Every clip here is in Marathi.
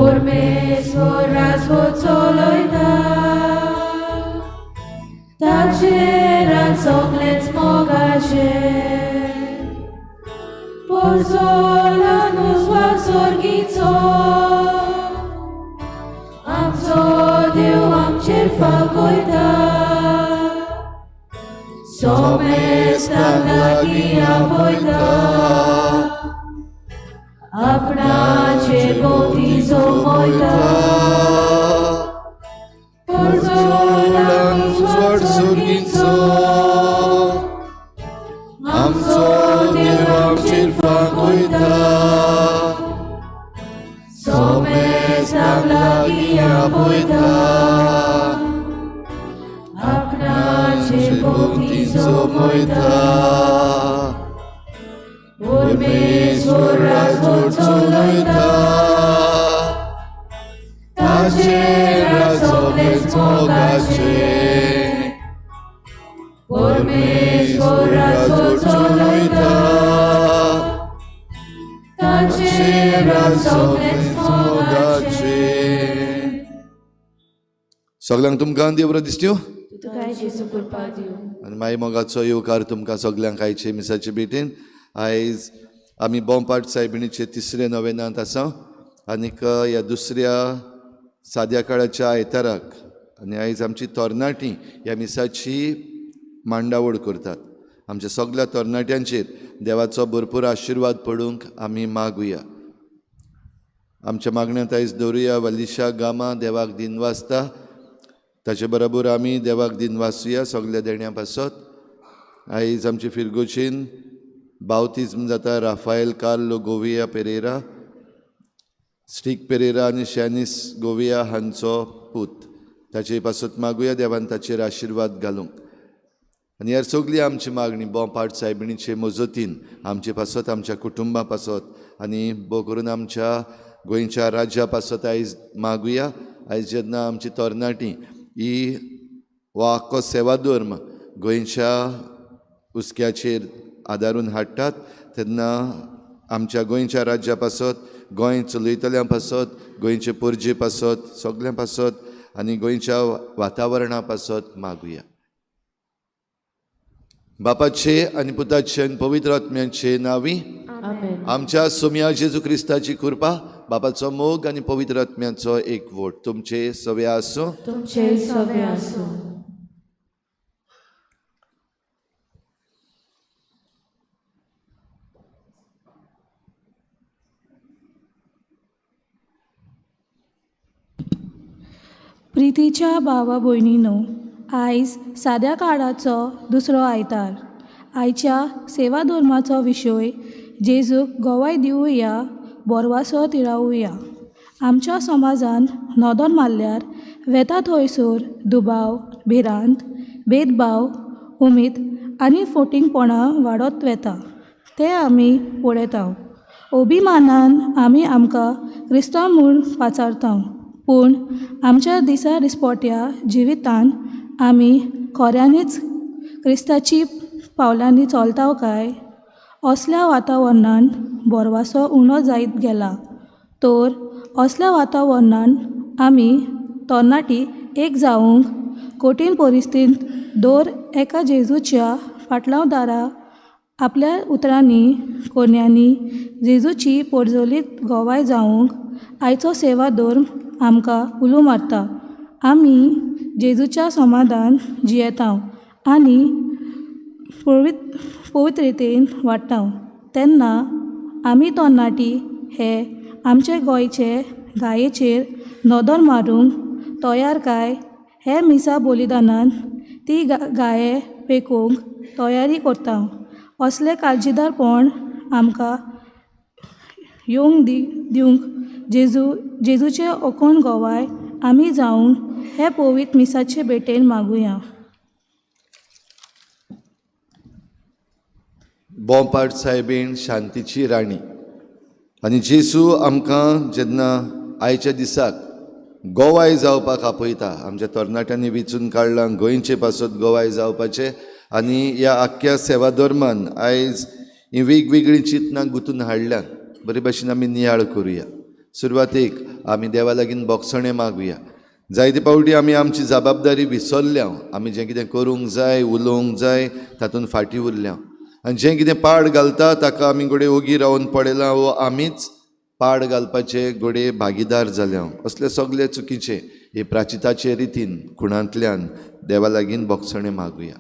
परमेश्वराचो चलयता ताचेर सगळेच मोगाचे परजोलानूच वासोर्गीचो आमचो देव आमचेर फागोयता सोमेस्ताक लागीं आपयता आपणाचे भोवती जोमयता परजोलानूच वासोर्गीचो आमचो देव आमचेर फागोयता सोमेस्ताक लागीं आपयता आपणाचे भोवती जोमयता परमेश्वराचो चलयता ताचेर सगळेच मोगाचे परमेश्वराचो चलयता ताचेर सगळेच मोगाचे. सगळ्यांक तुमकां देव दिसत्यो तुका जेसू कृपा दिवं. आनी मागीर मोगाचो येवकार तुमकां सगळ्यांक आयचे मिसाचे भेटेन. आयज आमी बोंपाट सायबिणीचे तिसरे नोवेनांत आसा आनीक ह्या दुसऱ्या साद्या काळाच्या आयताराक आनी आयज आमची तरणाटीं ह्या मिसाची मांडावळ करतात. आमच्या सगळ्या तरणाट्यांचेर देवाचो भरपूर आशिर्वाद पडूंक आमी मागुया. आमच्या मागण्यांत आयज दवरुया वलिशा गामा देवाक दिनवासता. ताचे बरोबर आमी देवाक दिनवासुया सगळ्या देण्या पासत. आयज आमची फिरगोचीन बावतिज्म जाता राफायल कार्लो गोविया पेरेरा, स्टीक पेरेरा आनी शॅनिस गोविया हांचो पूत. ताचे पासत मागुया देवान ताचेर आशिर्वाद घालूंक. आनी ह्यार सगळी आमची मागणी बोंपाट सायबिणीचे मजतीन आमचे पासत आमच्या कुटुंबा पासत आनी भोव करून आमच्या गोंयच्या राज्या पासत आयज मागुया. आयज जेन्ना आमची तरणाटीं ही हो आख्खो सेवा धर्म गोंयच्या उस्क्याचेर आदारून हाडटात तेन्ना आमच्या गोंयच्या राज्या पासत गोंय चलयतल्यां पासत गोंयचे परजे पासत सगळ्यां पासत आनी गोंयच्या वातावरणा पासत मागुया. बापाचे आनी पुताचे आनी पवित्र आत्म्याचे नांवी आमच्या सोम्या जेजू क्रिस्ताची कृपा बापाचो मोग आनी पवित्र आत्म्याचो एकवट तुमचे सवे आसूं. तुमचे सवे आसूं. प्रितीच्या भावा भयणींनो, आयज साद्या काळाचो दुसरो आयतार. आयच्या सेवा धर्माचो विशय जेजूक गोवाय दिवया, बोरवासो तिळावया. आमच्या समाजान नोदोन मारल्यार वेता थंयसर दुबाव, भिरांत, भेदभाव, उमेद आनी फोटिंगपणां वाडत वेता. ते आमी पळयता. अभिमानान आमी आमकां क्रिस्तांव म्हूण पाचारता. पूण आमच्या दिसा दिसपट्या जिवितान आमी खऱ्यांनीच क्रिस्ताची पावलांनी चलता काय? असल्या वातावरणान बोरवासो उणो जायत गेला. तर असल्या वातावरणान आमी तरणाटी एक जावंक कठीण परिस्थितींत दर एका जेजूच्या पाटलांवदारा आपल्या उतरांनी कोन्यांनी जेजूची परजोलीत गोवाय जावंक आयचो सेवा धर्म आमकां उलो मारता. आमी जेजूच्या समाधान जियेता आनी पवित्रतेन वाडटा. तेन्ना आमी तरणाटी हे आमचे गोंयचे गायेचेर नदर मारूंक तयार काय? हे मिसा बलिदानान ती गाये पेकोवंक तयारी करता. असले काळजीदारपण आमकां येवंक दिवंक जेजूचे अखंड गोवाय आमी जावन हे पवित्र मिसाचे भेटेन मागुया. बोंपाट सायबीण शांतीची राणी आनी जेजू आमकां जेन्ना आयच्या दिसाक गोवाय जावपाक आपयता, आमच्या तरणाट्यांनी वेंचून काडलां गोंयचे पासत गोवाय जावपाचें. आनी ह्या आख्ख्या सेवा धर्मान आयज ही वेगवेगळीं चिंतनां गुंतून हाडल्यान बरे भाशेन आमी नियाळ करुया. सुरवातेक आमी देवा लागीं बोगसणें मागुया. जायते पावटी आमी आमची जबाबदारी विसरल्या. आमी जें कितें करूंक जाय उलोवंक जाय तातूंत फाटीं उरल्या. आनी जें कितें पाड घालता ताका आमी घोडे ओगी रावन पडयलां वो आमीच पाड घालपाचे घोडे भागीदार जाल्या. असले सगळे चुकीचे हे प्राचिताचे रितीन खुणांतल्यान देवा लागीं बोगसणें मागुया.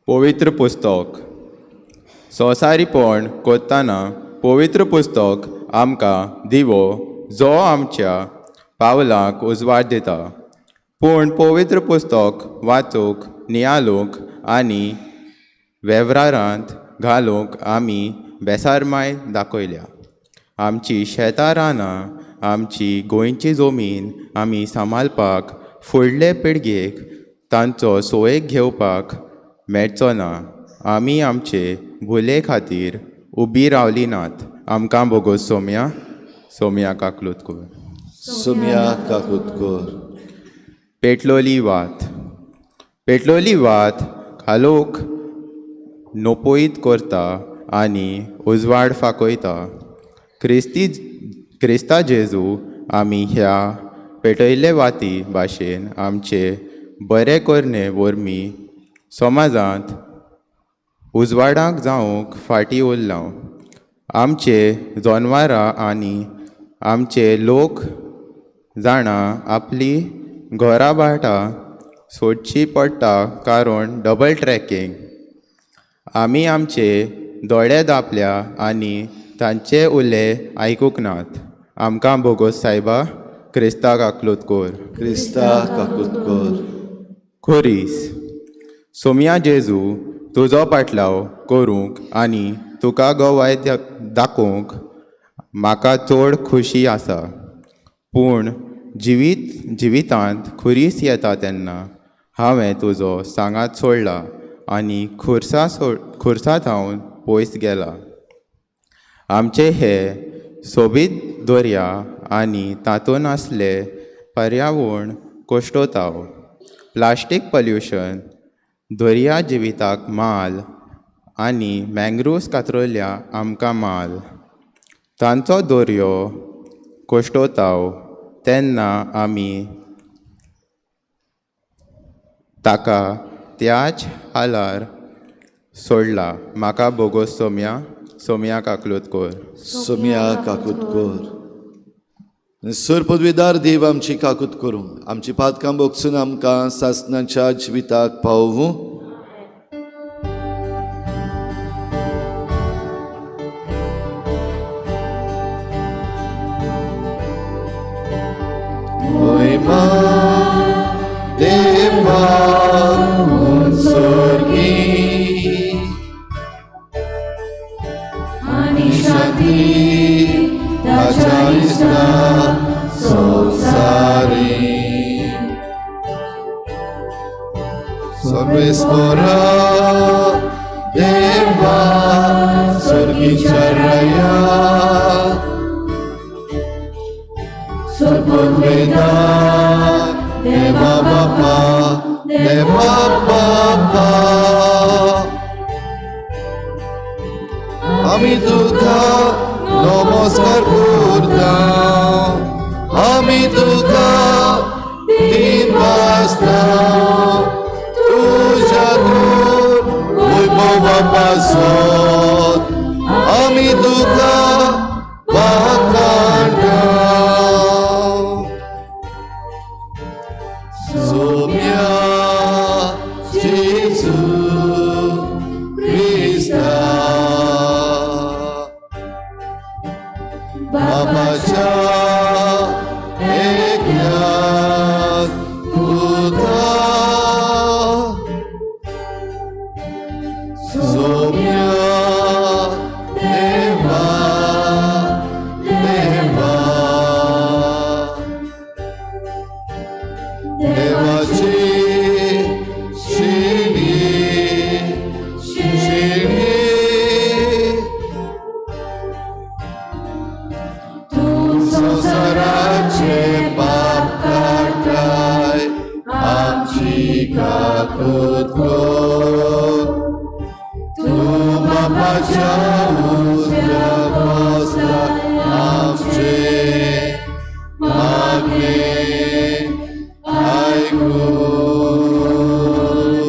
पवित्र पुस्तक. संवसारीपण करतना पवित्र पुस्तक आमकां दिवो जो आमच्या पावलांक उजवाड दिता. पूण पवित्र पुस्तक वाचूंक नियाळूंक आनी वेव्हारांत घालूंक आमी बेसारमाय दाखयल्या. आमची शेतां रानां आमची गोंयची जमीन आमी सांबाळपाक फुडले पिळगेक तांचो सोयेक घेवपाक मेळचो ना. आमी आमचे भुले खातीर उबी रावली नात. आमकां बोगोस सोम्या काकलूतकर. सोम्या काकुतकर. पेटलोली वात घालूंक नोपोयत करता आनी उजवाड फाकोयता. क्रिस्ता जेजू आमी ह्या पेटयल्ले वाती भाशेन आमचे बरे करणे वरवीं समाजांत उजवाडाक जावंक फाटीं उरलां. आमचे जनावरां आनी आमचे लोक जाणां आपली घरां बाळटां सोडची पडटा कारण डबल ट्रॅकिंग. आमी आमचे दोळे धांपल्या आनी तांचे उले आयकूंक नात. आमकां बोगोस सायबा. क्रिस्ता काकलूतकर. क्रिस्ता काकुतकर. खोरीस. सोम्या जेजू तुजो पाटलाव करूंक आनी तुका गोवाय दाखोवंक म्हाका चड खुशी आसा. पूण जिवितांत खुरीस येता तेन्ना हांवें तुजो सांगात सोडला आनी खुर्सांत हांव पयस गेला. आमचे हे सोबीत दर्या आनी तातूंत आसले पर्यावरण कोश्टोताव. प्लास्टीक पल्युशन दर्या जिविताक माल आनी मँग्रुव्स कातरल्या आमकां माल. तांचो दर्यो कोश्टोताव तेन्ना आमी ताका त्याच हालार सोडला. म्हाका बोगोस सोम्या काकलूतकर. सोम्या काकुतकर. सर पदवीदार देव आमची काकूत करूं. आमची पातकां बोगसून आमकां सासणाच्या जिविताक पावूं. महिमा देवा स्वर्गी आणि शांती ताच्या इष्टा संसारी. सर्वेस्परा देवा स्वर्गीच्या राया सर्ववेदार देवा बापा आमी तुका नमस्कार करता. आमी तुका दिन वाजता तुझ्या वैभवा पासत आमी तुका वाखाणटा. सोम्या जेजू क्रिस्ता बाबाच्या एकल्याक तुका काकूत कोर तूं बापाच्या उजव्या बसला आमचे मागणे ऐकून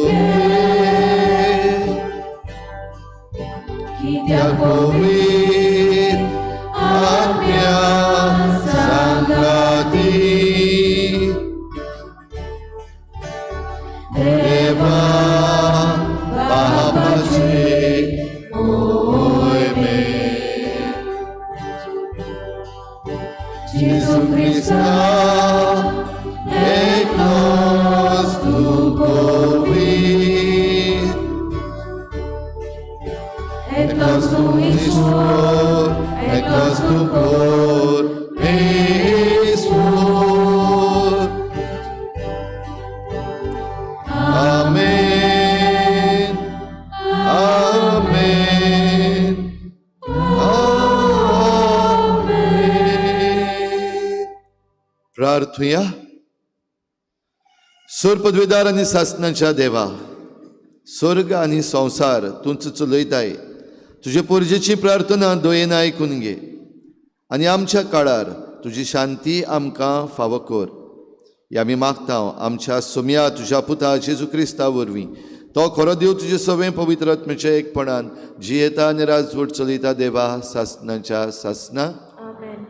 घे कित्याक पवित्र आज्ञा सांगाती देवा बापाचे मोहिमे जेजू ख्रिस्ता एकलोच तूं पवित्र एकलोच तूं ईश्वर एकलोच तूं परमेश्वर आमेन आमेन आमेन प्रार्थुया सोर पदवीदार आनी सासणाच्या देवा स्वर्ग आनी संवसार तूंच चलयताय तुजे पोरजेची प्रार्थना दोयेन आयकून घे आनी आमच्या काळार तुजी शांती आमकां फावो कर हे आमी मागता आमच्या सोम्या तुज्या पुता जेजू क्रिस्ता वरवीं तो खरो देव तुजे सवें पवित्र आत्म्याच्या एकपणान जियेता आनी राजवट चलयता देवा सासणाच्या सासना आमेन.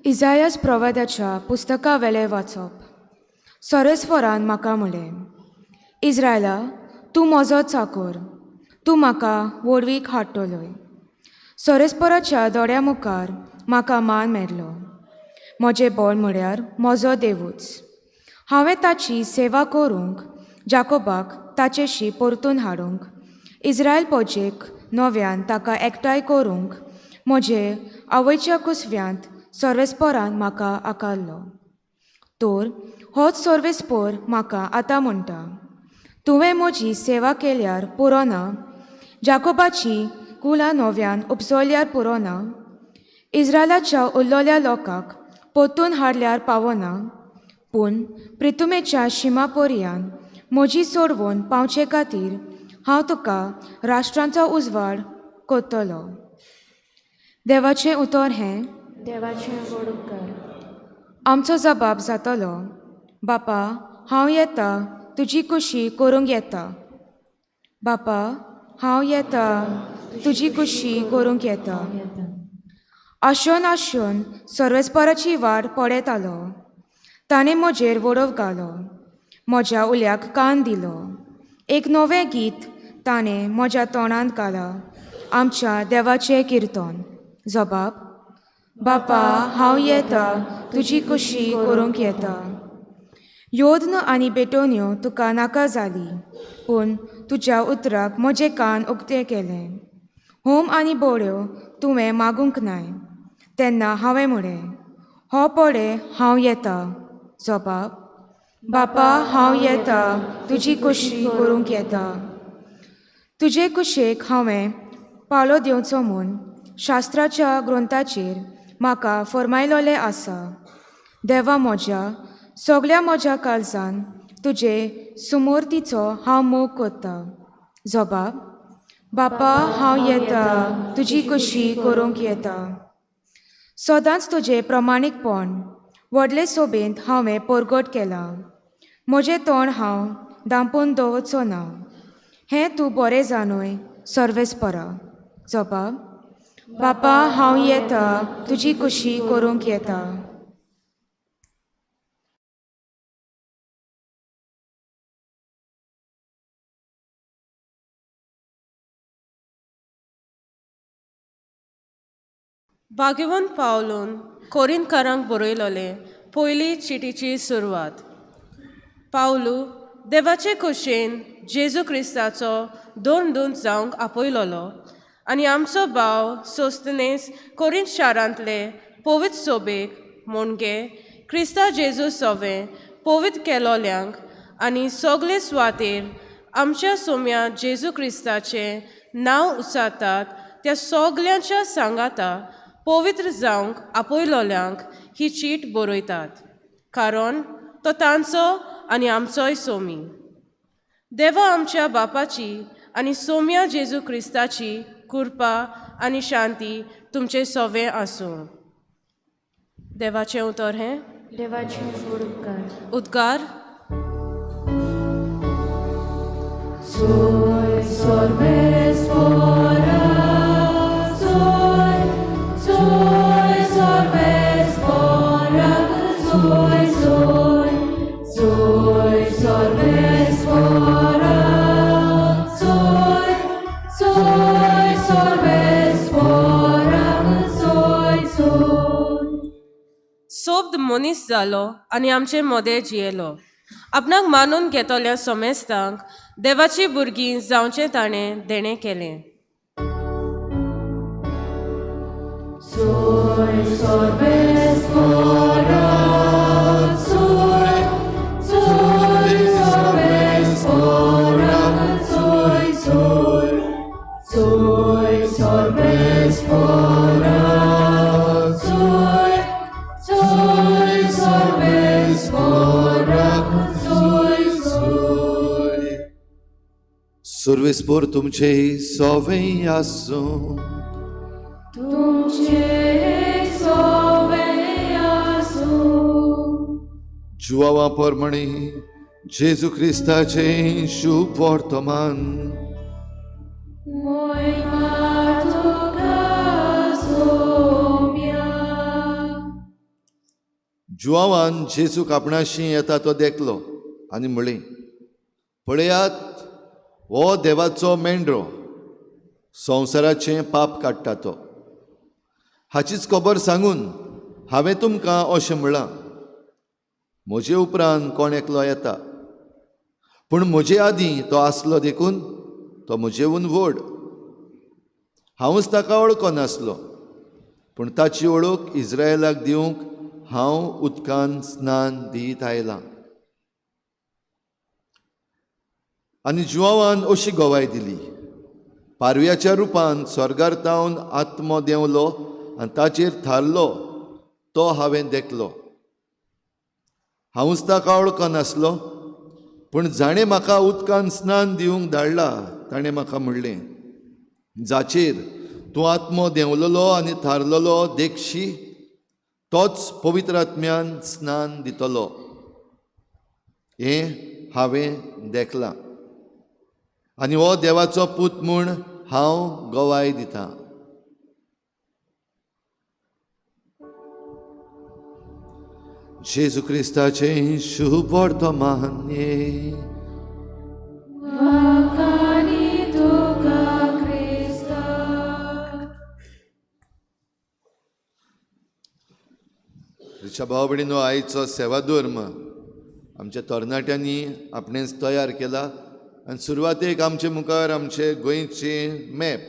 इजायास प्रवाद्याच्या पुस्तका वेले वाचप. सरस्वरान म्हाका म्हळें, इस्रायला तूं म्हजो चाकर, तूं म्हाका वडवीक हाडटलोय. सरस्पराच्या दोळ्या मुखार म्हाका मान मेळ्ळो. म्हजें बळ म्हळ्यार म्हजो देवूच. हांवें ताची सेवा करूंक, जाकोबाक ताचेशी परतून हाडूंक, इस्रायल पोजेक नव्यान ताका एकठांय करूंक म्हजे आवयच्या कुसव्यांत सर्वेस्परान म्हाका आकारलो. तर होच सर्वेस्पर म्हाका आतां म्हणटा, तुवें म्हजी सेवा केल्यार पुरो ना, जाकोबाची कुलां नव्यान उपसयल्यार पुरो ना, इस्रायलाच्या उरलोल्या लोकांक परतून हाडल्यार पावना, पूण प्रितुमेच्या शिमा पर्यान म्हजी सोडवून पावचे खातीर हांव तुका राष्ट्रांचो उजवाड करतलो. देवाचें उतर हें, देवाचें व्हड उपकार. आमचो जबाब जातलो, बापा हांव येता, तुजी कुशी करूंक येता. बापा हांव येता, तुजी कुशी करूंक येता. आशोन आशोन सर्वेस्पराची वाट पळयत आलो. ताणें म्हजेर वडव घालो, म्हज्या उल्याक कान दिलो. एक नवें गीत ताणें म्हज्या तोंडांत घाला, आमच्या देवाचें किर्तन. जबाब, बापा हांव येता, तुजी कुशी करूंक येता. योद्न आनी बेटोन्यो तुका नाका जाली, पूण तुज्या उतराक म्हजें कान उक्ते केलें. होम आनी बोड्यो तुवें मागूंक नाय. तेन्ना हांवें म्हळें, हो पळय हांव येता. जबाब, बापा हांव येता, तुजी कुशी करूंक येता. तुजे कुशेक हांवें पाळो दिवचो म्हूण शास्त्राच्या ग्रंथाचेर म्हाका फरमायलोलें आसा. देवा म्हज्या सगळ्या म्हज्या काळजान तुजे सुमोरतीचो हांव मोग करता. जबाब, बापा हांव येता, तुजी कुशी करूंक येता. सदांच तुजें प्रमाणीकपण व्हडले सोबेंत हांवें परगट केलां. म्हजें तोंड हांव धांपून दवरचो ना. हें तूं बरें जाणूय सर्वेस्परा. जबाब, बापा हांव येता, तुजी कुशी करूंक येता. भाग्यवंत पावलून कोरिंथकारांक बरयलोले पयली चिटीची सुरवात. पावलू देवाचे कुशीन जेजू क्रिस्ताचो दोन दूत जावंक आपयलोलो आनी आमचो भाव सोस्थनेस कोरिंथ शारांतले पवित्र सोबेक म्हणजे क्रिस्ता जेजू सोवें पवित्र केलोल्यांक आनी सोगले सुवातेर आमच्या सोम्या जेजू क्रिस्ताचें नांव उचारतात त्या सोगल्यांच्या सांगाता पवित्र जावंक आपयलोल्यांक ही चीट बरयतात, कारण तो तांचो आनी आमचोय सोमी. देवा आमच्या बापाची आनी सोम्या जेजू क्रिस्ताची कृपा आनी शांती तुमचे सोवे आसूं. देवाचें उतर हें देवाचें व्हड उपकार. उद्गार. Soy sorbes fora, soy sorbes fora, soy sorbes fora, soy sorbes fora, सोबद मनीस जालो आनी आमचे मदें जियेलो. आपणाक मानून घेतोल्या सोमेस्तांक देवाची भुरगीं जावचें ताणें देणें केलें. Soy sorbes fora, soy sorbes fora, soy sorbes fora, soy sorbes fora, सर्वेस्पोर तुमचे सोवें आसूं. तुमचे सोवे आसूं. जुवावा पोरमणी जेजू क्रिस्ताचें शुभ वर्तमान. मोयमा तुका सोम्या. जुवावान जेजूक आपणाशी येता तो देखलो आनी म्हळें, पळयात हो देवाचो मेंढरो, संवसाराचें पाप काडटा तो. हाचीच खबर सांगून हांवें तुमकां अशें म्हळां, म्हजे उपरांत कोण एकलो येता, पूण म्हजे आदीं तो आसलो देखून तो म्हजेहून व्हड. हांवूच ताका वळखनासलो, पूण ताची वळख इस्रायेलाक दिवंक हांव उदकान स्नान दीत आयलां. आनी जुवावान अशी गोवाय दिली, पारव्याच्या रुपान स्वर्गांतावन आत्मो देंवलो आनी ताचेर थारलो तो हांवें देखलो. हांवूच ताका वळखनासलो, पूण जाणें म्हाका उदकान स्नान दिवंक धाडला ताणें म्हाका म्हणलें, जाचेर तूं आत्मो देंवलोलो आनी थारलोलो देखशी तोच पवित्र आत्म्यान स्नान दितलो. हें हांवें देखलां आनी हो देवाचो पूत म्हूण हांव गोवाय दितां. जेजू क्रिस्ताचें शुभ वर्तमान. वाकानी तुका क्रिस्ता. रिक्षा भाव भयणीनो, आयचो सेवा धर्म आमच्या तरणाट्यांनी आपणेच तयार केला आनी सुरवातेक आमचे मुखार आमचे गोंयचें मॅप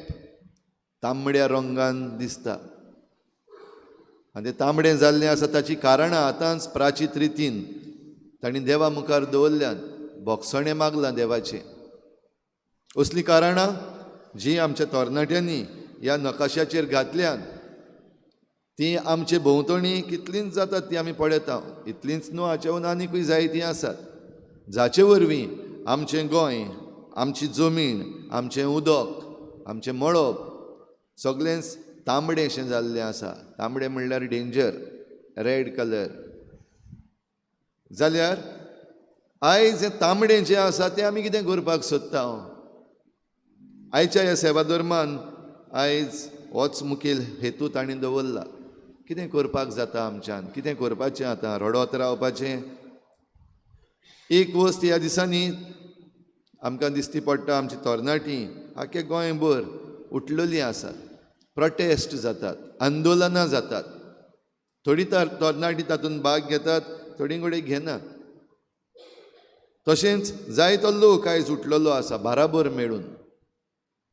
तांबड्या रंगान दिसता. आनी तें तांबडें जाल्लें आसा ताची कारणां आतांच प्राचीत रितीन तांणी देवा मुखार दवरल्यात. भोगसणें मागलां देवाचें. असलीं कारणां जीं आमच्या तरणाट्यांनी ह्या नकाशाचेर घातल्यात तीं आमचे भोंवतणी कितलींच जातात तीं आमी पळयता. इतलींच न्हू, हाचेहून आनीकूय जायतीं आसात, जाचे वरवीं आमचें गोंय, आमची जमीन, आमचें उदक, आमचें मळब सगळेंच तांबडेंशें जाल्लें आसा. तांबडें म्हणल्यार डेंजर, रेड कलर. जाल्यार आयज हें तांबडें जें आसा तें आमी कितें करपाक सोदता. आयच्या ह्या सेवा धर्मान आयज होच मुखेल हेतू तांणी दवरला. कितें करपाक जाता आमच्यान, कितें करपाचें आतां, रडत रावपाचें. एक वस्त ह्या दिसांनी आमकां दिसती पडटा, आमची तरणाटीं आख्खे गोंयभर उठलेलीं आसात, प्रोटेस्ट जातात, आंदोलनां जातात. थोडीं तरणाटीं तातूंत भाग घेतात, थोडीं कडेन घेनात. तशेंच जायतो लोक आयज उठलेलो आसा बाराबर मेळून.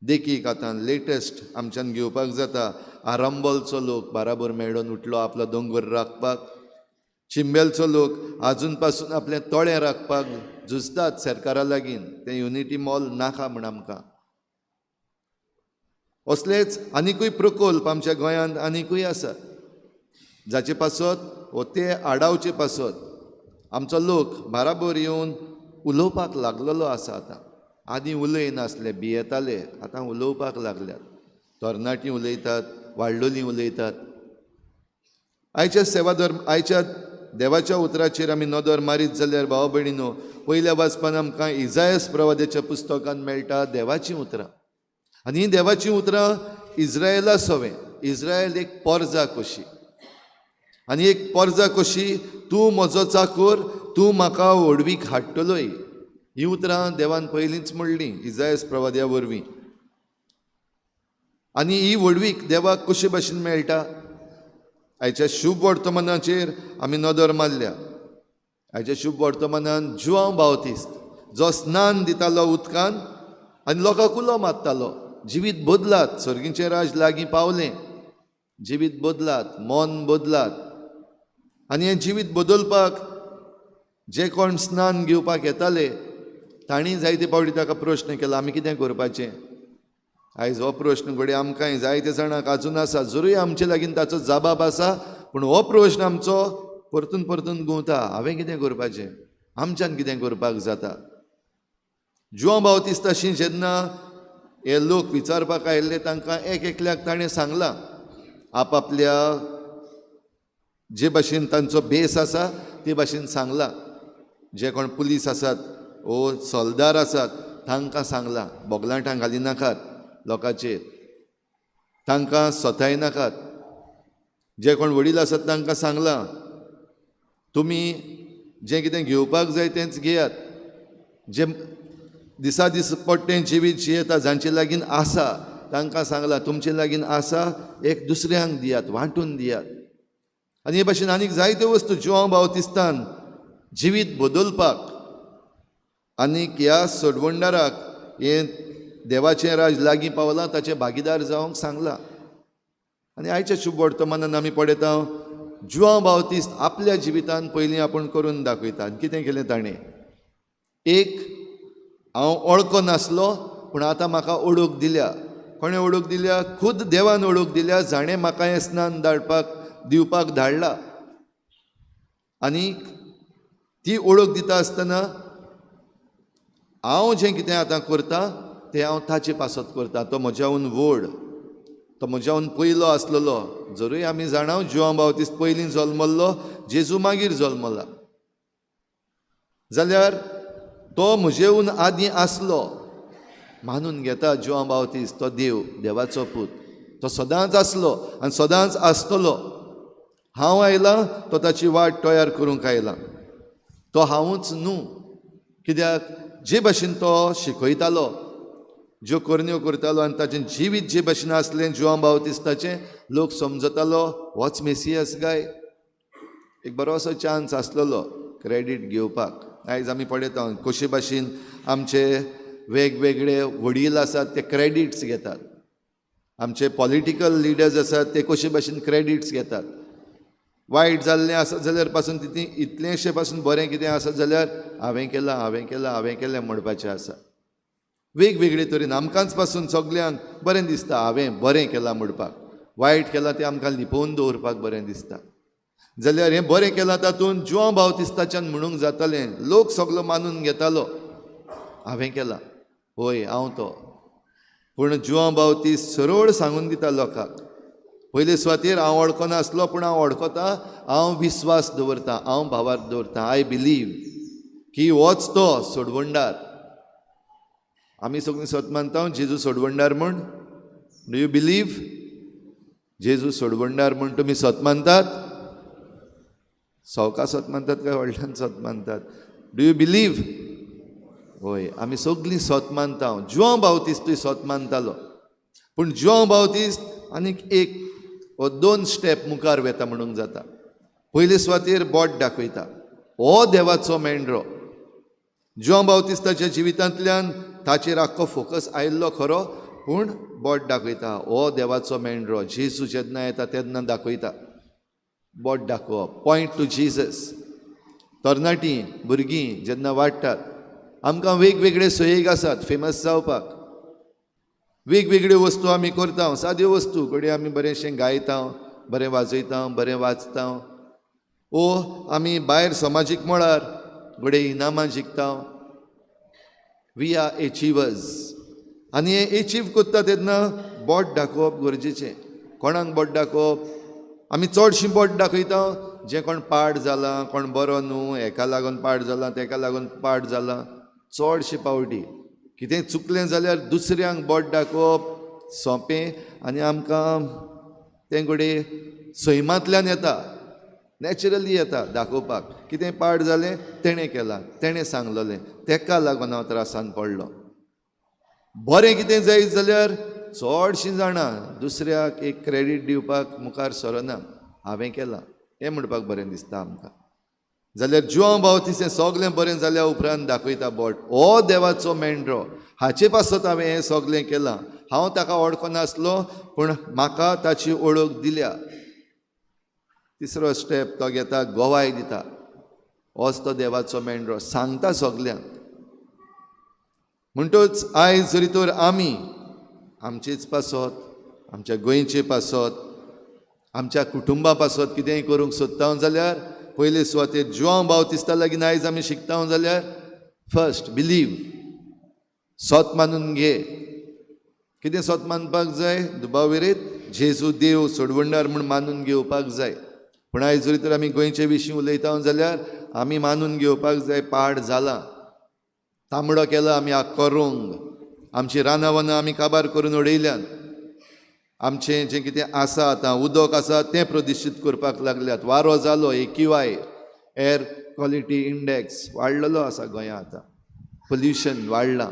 देखीक आतां लेटस्ट आमच्यान घेवपाक जाता, आरांबोलचो लोक बाराबर मेळून उठलो आपलो दोंगर राखपाक. चिंबेलचो लोक आजून पासून आपले तोळें राखपाक झुजतात सरकारा लागीं तें युनिटी मॉल नाका म्हण आमकां. असलेच आनिकूय प्रकल्प आमच्या गोंयांत आनिकूय आसात जाचे पासत वो ते आडावचे पासत आमचो लोक बाराबर येवन उलोवपाक लागलेलो आसा. आतां आदीं उलयनासले भियेताले, आतां उलोवपाक लागल्यात. तरणाटीं उलयतात, वाडलोलीं उलयतात. आयच्या देवाच्या उतराचेर आमी नदर मारीत जाल्यार भाव भयणीनो, पयल्या वाचपान आमकां इजायास प्रवाद्याच्या पुस्तकान मेळटा देवाचीं उतरां. आनी ही देवाचीं उतरां इज्रायेला सवें. इज्रायल एक पोरजा कशी, आनी एक पोरजा कशी, तूं म्हजो चाकर, तूं म्हाका व्हडवीक हाडटलोय. ही उतरां देवान पयलींच म्हणलीं इजायास प्रवाद्या वरवीं. आनी ही व्हडवीक देवाक कशे भाशेन मेळटा. आयच्या शुभ वर्तमानाचेर आमी नदर मारल्या. आयच्या शुभ वर्तमानान जुआंव बावतिस्त जो स्नान दितालो उदकान आनी लोकांक उलो मारतालो. जिवीत बदलात, सर्गीचें राज लागीं पावलें. जिवीत बदलात, मन बदलात. आनी हें जिवीत बदलपाक जे कोण स्नान घेवपाक येताले तांणी जायते फावटी ताका प्रश्न केला, आमी कितें करपाचें. आयज हो प्रश्न घडये आमकांय जायते जाणांक आजून आसा, जरूय आमचे लागीं ताचो जबाब आसा. पूण हो प्रश्न आमचो परतून परतून गुंवता, हांवें कितें करपाचें, आमच्यान कितें करपाक जाता. जुआंव बावतिस्ताशीं जेन्ना हे लोक विचारपाक आयिल्ले तांकां एक एकल्याक ताणें सांगलां आपआपल्या जे भाशेन तांचो बेस आसा ते भाशेन सांगलां. जे कोण पुलीस आसात वो सोलदार आसात तांकां सांगलां बोगलांठां घालिनाकात लोकांचेर, तांकां सोताय नाकात. जे कोण वडील आसात तांकां सांगलां तुमी जें कितें घेवपाक जाय तेंच घेयात. जे दिसा दीस पडटें जिवीत जियेता जांचे लागीं आसा तांकां सांगलां तुमचे लागीं आसा एक दुसऱ्यांक दियात, वांटून दियात. आनी हे भाशेन आनीक जायत्यो वस्तू जुआंव बावतिस्तान जिवीत बदलपाक आनीक ह्या सोडवंडाराक हें देवाचें राज लागीं पावलां ताचे भागीदार जावंक सांगलां. आनी आयच्या शुभ वर्तमानान आमी पळयता जुआंव बावतिस्त आपल्या जिवितान पयलीं आपूण करून दाखयता. आनी कितें केलें ताणें, एक हांव वळखो नासलो पूण आतां म्हाका ओळख दिल्या. कोणें ओळख दिल्या? खुद देवान ओळख दिल्या. जाणें म्हाका हें स्नान दिवपाक धाडला. आनी ती ओळख दिता आसतना हांव जें कितें आतां करतां तें हांव ताचे पासत करतां. तो म्हज्याहून व्हड, तो म्हज्याहून पयलो आसलेलो. जरूय आमी जाणां जुआंव बावतिस्त पयलीं जल्मल्लो, जेजू मागीर जल्मला, जाल्यार तो म्हजेहून आदीं आसलो मानून घेता जुआंव बावतिस्त. तो देवाचो पूत, तो सदांच आसलो आनी सदांच आसतलो. हांव आयलां तो ताची वाट तयार करूंक आयलां. तो हांवूच न्हू, कित्याक जे भाशेन तो शिकयतालो, ज्यो करण्यो करतालो आनी ताचें जिवीत जे भाशेन आसलें जुआंव बावतिस्ताचें, लोक समजतालो होच मेसियस गाय. एक बरोसो चान्स आसलेलो क्रेडीट घेवपाक. आयज आमी पळयता कशे भाशेन आमचे वेगवेगळे वडील आसात ते क्रेडिट्स घेतात. आमचे पॉलिटिकल लिडर्स आसात ते कशे भाशेन क्रेडिट्स घेतात. वायट जाल्लें आसत जाल्यार पासून तितलें इतलेंशें पासून बरें कितें आसत जाल्यार हांवें केलां म्हणपाचें आसा. वेगवेगळे तरेन आमकांच पासून सगल्यांक बरें दिसता हांवें बरें केलां म्हणपाक. वायट केलां तें आमकां लिपोवन दवरपाक बरें दिसता. जाल्यार हें बरें केलां तातूंत जुआंव बावतिस्ताच्यान म्हणूंक जातालें. लोक सगलो मानून घेतालो हांवें केलां, होय हांव तो. पूण जुआंव बावतिस्त सरळ सांगून दिता लोकांक, पयले सुवातेर हांव वळखो नासलो पूण हांव वळखता, हांव विस्वास दवरतां, हांव भावार्थ दवरतां. आय बिलीव की होच तो सोडवंडार. आमी सगळीं सत मानता जेजू सोडवंडार म्हूण. Do you believe? जेजू सोडवंडार म्हूण तुमी सत मानतात? सवका सत मानतात काय व्हडल्यान सत मानतात? Do you believe? होय, आमी सगळीं सत मानता. जुआंव बावतिस्तूय सत मानतालो. पूण जुआंव बावतिस्त आनीक एक वो 2 स्टेप मुखार वेता म्हणूंक जाता. पयले सुवातेर बोट दाखयता, हो देवाचो मेंढरो. जुआंव बावतिस्ताच्या जिवितांतल्यान ताचेर आख्खो फोकस आयिल्लो खरो, पूण बोट दाखयता हो देवाचो मेंढरो. जेजू जेन्ना येता तेन्ना दाखयता. बोट दाखोवप, पॉयंट टू जिजस. तरणाटीं भुरगीं जेन्ना वाडटात आमकां वेगवेगळे सयेक आसात फेमस जावपाक. वेगवेगळ्यो वस्तू आमी करता, साद्यो वस्तू घडये आमी बरेंशें गायता, बरें वाजयता, बरें वाचता, ओ आमी भायर समाजीक मळार घडये इनामां जिखता. We R achievers. आनी हे एचीव कोत्ता तेन्ना बोट दाखोवप गरजेचें. कोणाक बोट दाखोवप? आमी चडशीं बोट दाखयता जें कोण पाड जालां, कोण बरो न्हू, हेका लागून पाड जालां, तेका लागून पाड जालां. चडशे पावटी कितें चुकलें जाल्यार दुसऱ्यांक बोट दाखोवप सोंपें आनी आमकां तें घडये सैमांतल्यान येता, नॅचरली येता दाखोवपाक. कितें पाड जालें तेणें केलां, तेणें सांगलोलें, तेका लागून हांव त्रासान पडलो. बरें कितें जायत जाल्यार चडशीं जाणां दुसऱ्याक एक क्रेडीट दिवपाक मुखार सरना, हांवें केलां हें म्हणपाक बरें दिसता आमकां. जाल्यार जिवा भावतीचें सगलें बरें जाल्या उपरांत दाखयता बोट, हो देवाचो मेंढरो, हाचे पासत हांवें हें सगलें केलां. हांव ताका वळखो नासलो पूण म्हाका ताची वळख दिल्या. तिसरो स्टेप तो घेता, गोवाय दिता. होच तो देवाचो मेंढरो, सांगता सगल्यांक. म्हणटूच आयज जरी तर आमी आमचेच पासत, आमच्या गोंयचे पासत, आमच्या कुटुंबा पासत कितेंय करूंक सोदता जाल्यार पयले सुवातेर जिवांव बावतिस्ता लागीं आयज आमी शिकता जाल्यार फर्स्ट बिलीव, सोत मानून घे. कितें सोत मानपाक जाय? दुबाविरीत जेजू देव सोडवणदार म्हूण मानून घेवपाक जाय. पूण आयज जरी तर आमी गोंयचे विशीं उलयता जाल्यार आमी मानून घेवपाक जाय पाड जालां, तांबडो केला आमी आख्खो रोंग, आमची रानावनां आमी काबार करून उडयल्यात, आमचें जें कितें आसा आतां उदक आसा तें प्रदुशीत करपाक लागल्यात. वारो जालो, AQI एअर क्वॉलिटी इंडेक्स वाडलेलो आसा गोंयांत, आतां पोल्युशन वाडलां.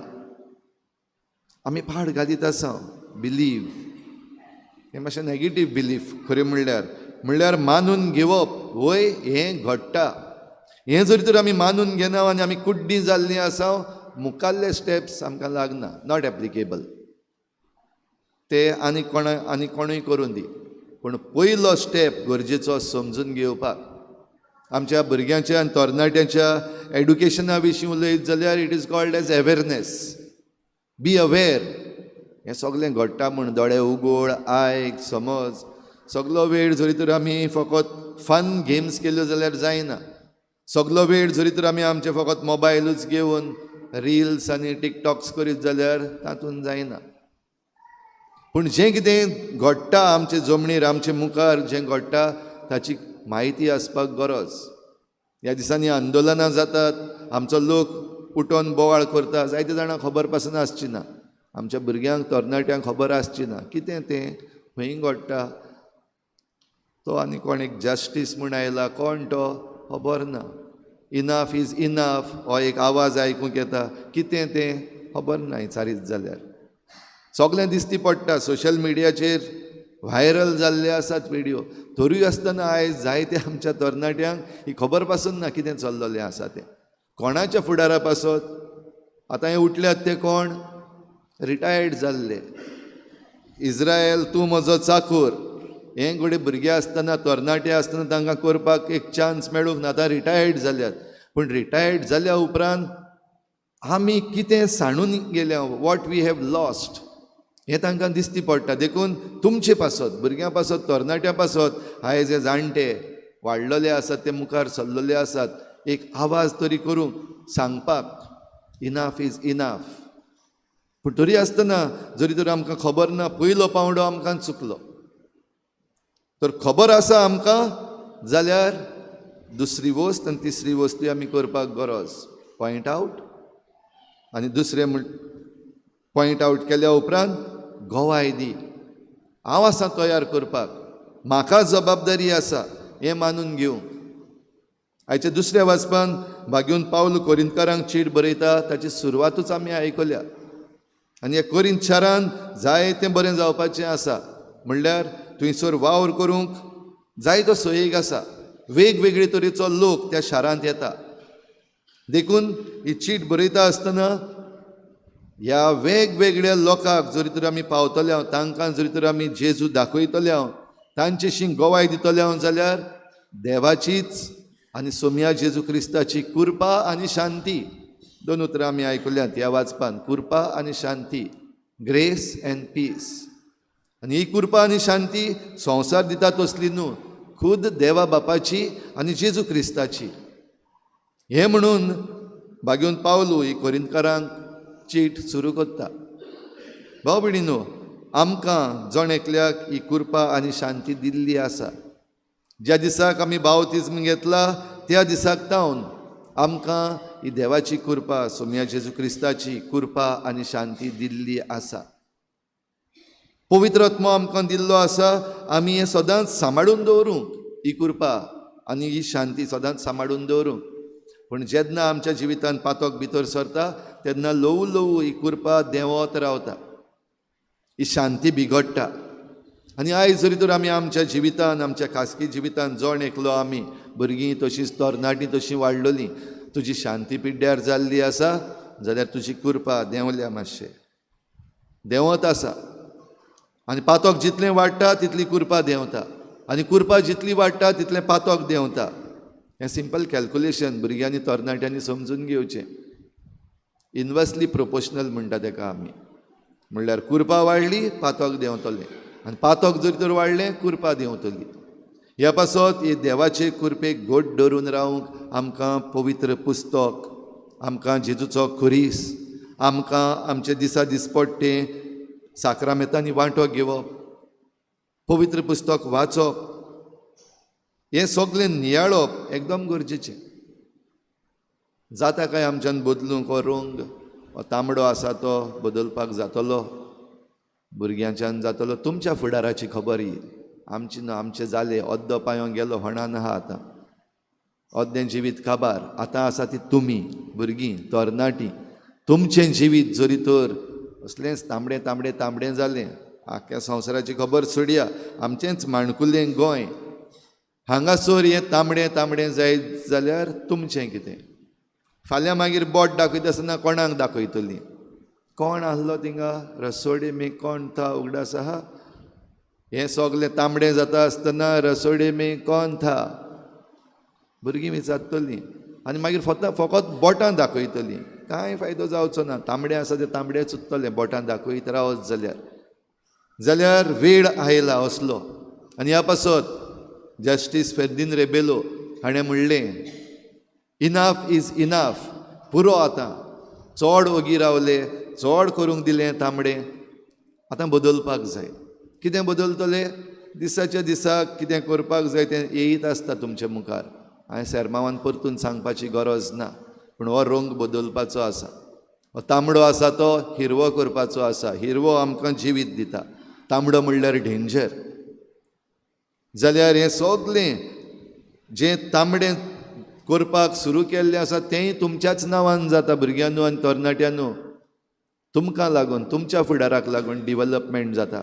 आमी पाड घालीत आसा. बिलीव हें मातशें नॅगेटीव बिलीफ खरें म्हणल्यार मानून घेवप, वय हें घडटा. हें जरी तर आमी मानून घेना आनी आमी कुड्डीं जाल्लीं आसा, मुखाल्ले स्टेप्स आमकां लागना, नॉट एप्लिकेबल. ते आनी कोणूय करून दी. पूण पयलो स्टेप गरजेचो समजून घेवपाक. आमच्या भुरग्यांच्या आनी तरणाट्यांच्या एड्युकेशना विशीं उलयत जाल्यार it is called as awareness. Be aware. हें सगलें घडटा म्हूण दोळे उगोड, आयक, समज. सगलो वेळ जरी तर आमी फकत फन गेम्स केल्यो जाल्यार जायना. सगलो वेळ जरी तर आमी आमचे फकत मोबायलूच घेवन रिल्स आनी टिकटॉक्स करीत जाल्यार तातूंत जायना. पूण जें कितें घडटा आमचे जमणीर, आमचे मुखार जें घडटा ताची म्हायती आसपाक गरज. ह्या दिसांनी आंदोलनां जातात, आमचो लोक उठोन बोवाळ करता, जायते जाणांक खबर पासून आसची ना, आमच्या भुरग्यांक तरणाट्यांक खबर आसची ना कितें तें खंय घडटा. तो आनी कोण एक जस्टीस म्हूण आयला, कोण तो खबर ना. इनफ इज इनफ हो एक आवाज आयकूंक येता, कितें तें खबर ना विचारीत जाल्यार. सगलें दिसती पडटा, सोशल मिडियाचेर व्हायरल जाल्ले आसात व्हिडिओ. तरूय आसतना आयज जायते आमच्या तरणाट्यांक ही खबर पासून ना कितें चल्लोलें आसा तें. कोणाच्या फुडारा पासत? आतां हे उठल्यात ते कोण? रिटायर्ड जाल्ले. इज्रायल तूं म्हजो चाकूर, हें घडये भुरगे आसतना, तरणाटे आसतना तांकां करपाक एक चान्स मेळूंक ना. आतां रिटायर्ड जाल्यात. पूण रिटायर्ड जाल्या उपरांत आमी कितें सांडून गेल्या, वॉट वी हॅव लॉस्ट, हें तांकां दिसती पडटा. देखून तुमचे पासत, भुरग्यां पासत, तरणाट्यां पासत आयज जे जाणटे वाडलेले आसात ते मुखार सरलेले आसात, एक आवाज तरी करूंक, सांगपाक इनफ इज इनफ. पूण तरी आसतना जरी तर आमकां खबर ना, पयलो पावंडो आमकां चुकलो. तर खबर आसा आमकां जाल्यार दुसरी वस्त आनी तिसरी वस्तूय आमी करपाक गरज. पॉयंट आवट आनी दुसरें पॉयंट आवट केल्या उपरांत गोवाय दी. हांव आसा तयार करपाक, म्हाका जबाबदारी आसा हें मानून घेवंक. आयच्या दुसऱ्या वाचपान भाग्यून पावल कोरिंतकारांक चीट बरयता, ताची सुरवातूच आमी आयकल्या. आनी हे कोरिंत शारान जायतें बरें जावपाचें आसा. म्हणल्यार थंयसर वावर करूंक जायतो सोयेक आसा. वेगवेगळे तरेचो लोक त्या शारांत येता. देखून ही चीट बरयता आसतना ह्या वेगवेगळ्या लोकांक जरी तर आमी पावतले, तांकां जरी तर आमी जेजू दाखयतले, तांचेशी गोवाय दितले जाल्यार देवाचीच आनी सोम्या जेजू क्रिस्ताची कृपा आनी शांती, दोन उतरां आमी आयकुल्यांत ह्या वाचपान, कृपा आनी शांती, ग्रेस अँड पीस. आनी ही कृपा आनी शांती संवसार दिता तसली न्हू, खुद देवा बापाची आनी जेजू क्रिस्ताची. हे म्हणून भाग्यून पावलू ही कोरिंतकारांक चीट सुरू करता. भाव भयणीनो, आमकां जण एकल्याक ही कृपा आनी शांती दिल्ली आसा. ज्या दिसाक आमी बावतिज्म घेतला त्या दिसाक तावन आमकां ही देवाची कृपा, सोम्या जेजू क्रिस्ताची कृपा आनी शांती दिल्ली आसा. पवित्र आत्मा आमकां दिल्लो आसा. आमी हें सदांच सांबाळून दवरूंक, ही कृपा आनी ही शांती सदांच सांबाळून दवरूंक. पूण जेन्ना आमच्या जिवितांत पातोक भितर सरता तेन्ना ल्हवू ल्हवू ही कृपा देंवत रावता, ही शांती बिगडटा. आनी आयज जरी तर आमी आमच्या जिवितांत, आमच्या खासगी जिवितांत जण एकलो आमी भुरगीं तशींच तरणाटीं तशीं वाडलेलीं, तुजी शांती पिड्ड्यार जाल्ली आसा जाल्यार तुजी कृपा देंवल्या, मातशें देंवत आसा. आनी पातोक जितलें वाडटा तितली कृपा देंवता, आनी कृपा जितली वाडटा तितलें पातोक देंवता. हें सिंपल कॅल्क्युलेशन भुरग्यांनी तरणाट्यांनी समजून घेवचें. इनवर्सली प्रोपोर्शनल म्हणटा ताका आमी. म्हणल्यार कृपा वाडली पातोक देंवतलें, आनी पातोक जर तर वाडलें कृपा देंवतली. ह्या पासत हे देवाचे कृपेक घोट धरून रावंक आमकां पवित्र पुस्तक, आमकां जेजूचो खुरीस, आमकां आमचे दिसा दिसपट्टे साक्रामेतांनी वांटो घेवप, पवित्र पुस्तक वाचप, हें सगळें नियाळप एकदम गरजेचें. जाता काय आमच्यान बदलूंक हो रंग, हो तांबडो आसा तो बदलपाक जातलो, भुरग्यांच्यान जातलो, तुमच्या फुडाराची खबर ही, आमची न्हू. आमचें जालें, अर्दो पांयो गेलो, होणान आहा आतां. अर्दें जिवीत काबार, आतां आसा ती तुमी भुरगीं तरणाटीं. तुमचें जिवीत जरी तर असलेंच तांबडें तांबडें तांबडें जालें, आख्या संवसाराची खबर सोडया, आमचेंच माणकुलें गोंय, हांगासर हें तांबडें तांबडें जायत जाल्यार तुमचें कितें? फाल्यां मागीर बोट दाखयता आसतना कोणाक दाखयतलीं? कोण आहलो थिंगा? रसोडे में कोण था? उगडास आहा? हें सगलें तांबडें जाता आसतना रसोडे में कोण था? भुरगीं विचारतलीं आनी मागीर फकत बोटां दाखयतलीं. कांय फायदो जावचो ना. तांबडें आसा तें तांबडेंच उरतलें बोटां दाखयत रावत जाल्यार वेळ आयला असलो. आनी ह्या पासत जस्टीस फेर्दिन रेबेलो हाणें म्हणलें, इनाफ इज इनाफ, पुरो आतां. चड ओगी रावले, चड करूंक दिलें तांबडें, आतां बदलपाक जाय. कितें बदलतलें? दिसाच्या दिसाक कितें करपाक जाय तें येयत आसता तुमच्या मुखार. हांवें सेरमावान परतून सांगपाची गरज ना, पूण हो रंग बदलपाचो आसा. हो तांबडो आसा तो हिरवो करपाचो आसा. हिरवो आमकां जिवीत दिता, तांबडो म्हणल्यार डेंजर. जाल्यार हें सगलें जें तांबडें करपाक सुरू केल्लें आसा तेंय तुमच्याच नांवान जाता. भुरग्यांनो आनी तरणाट्यांनो, तुमकां लागून, तुमच्या फुडाराक लागून डिवेलपमेंट जाता.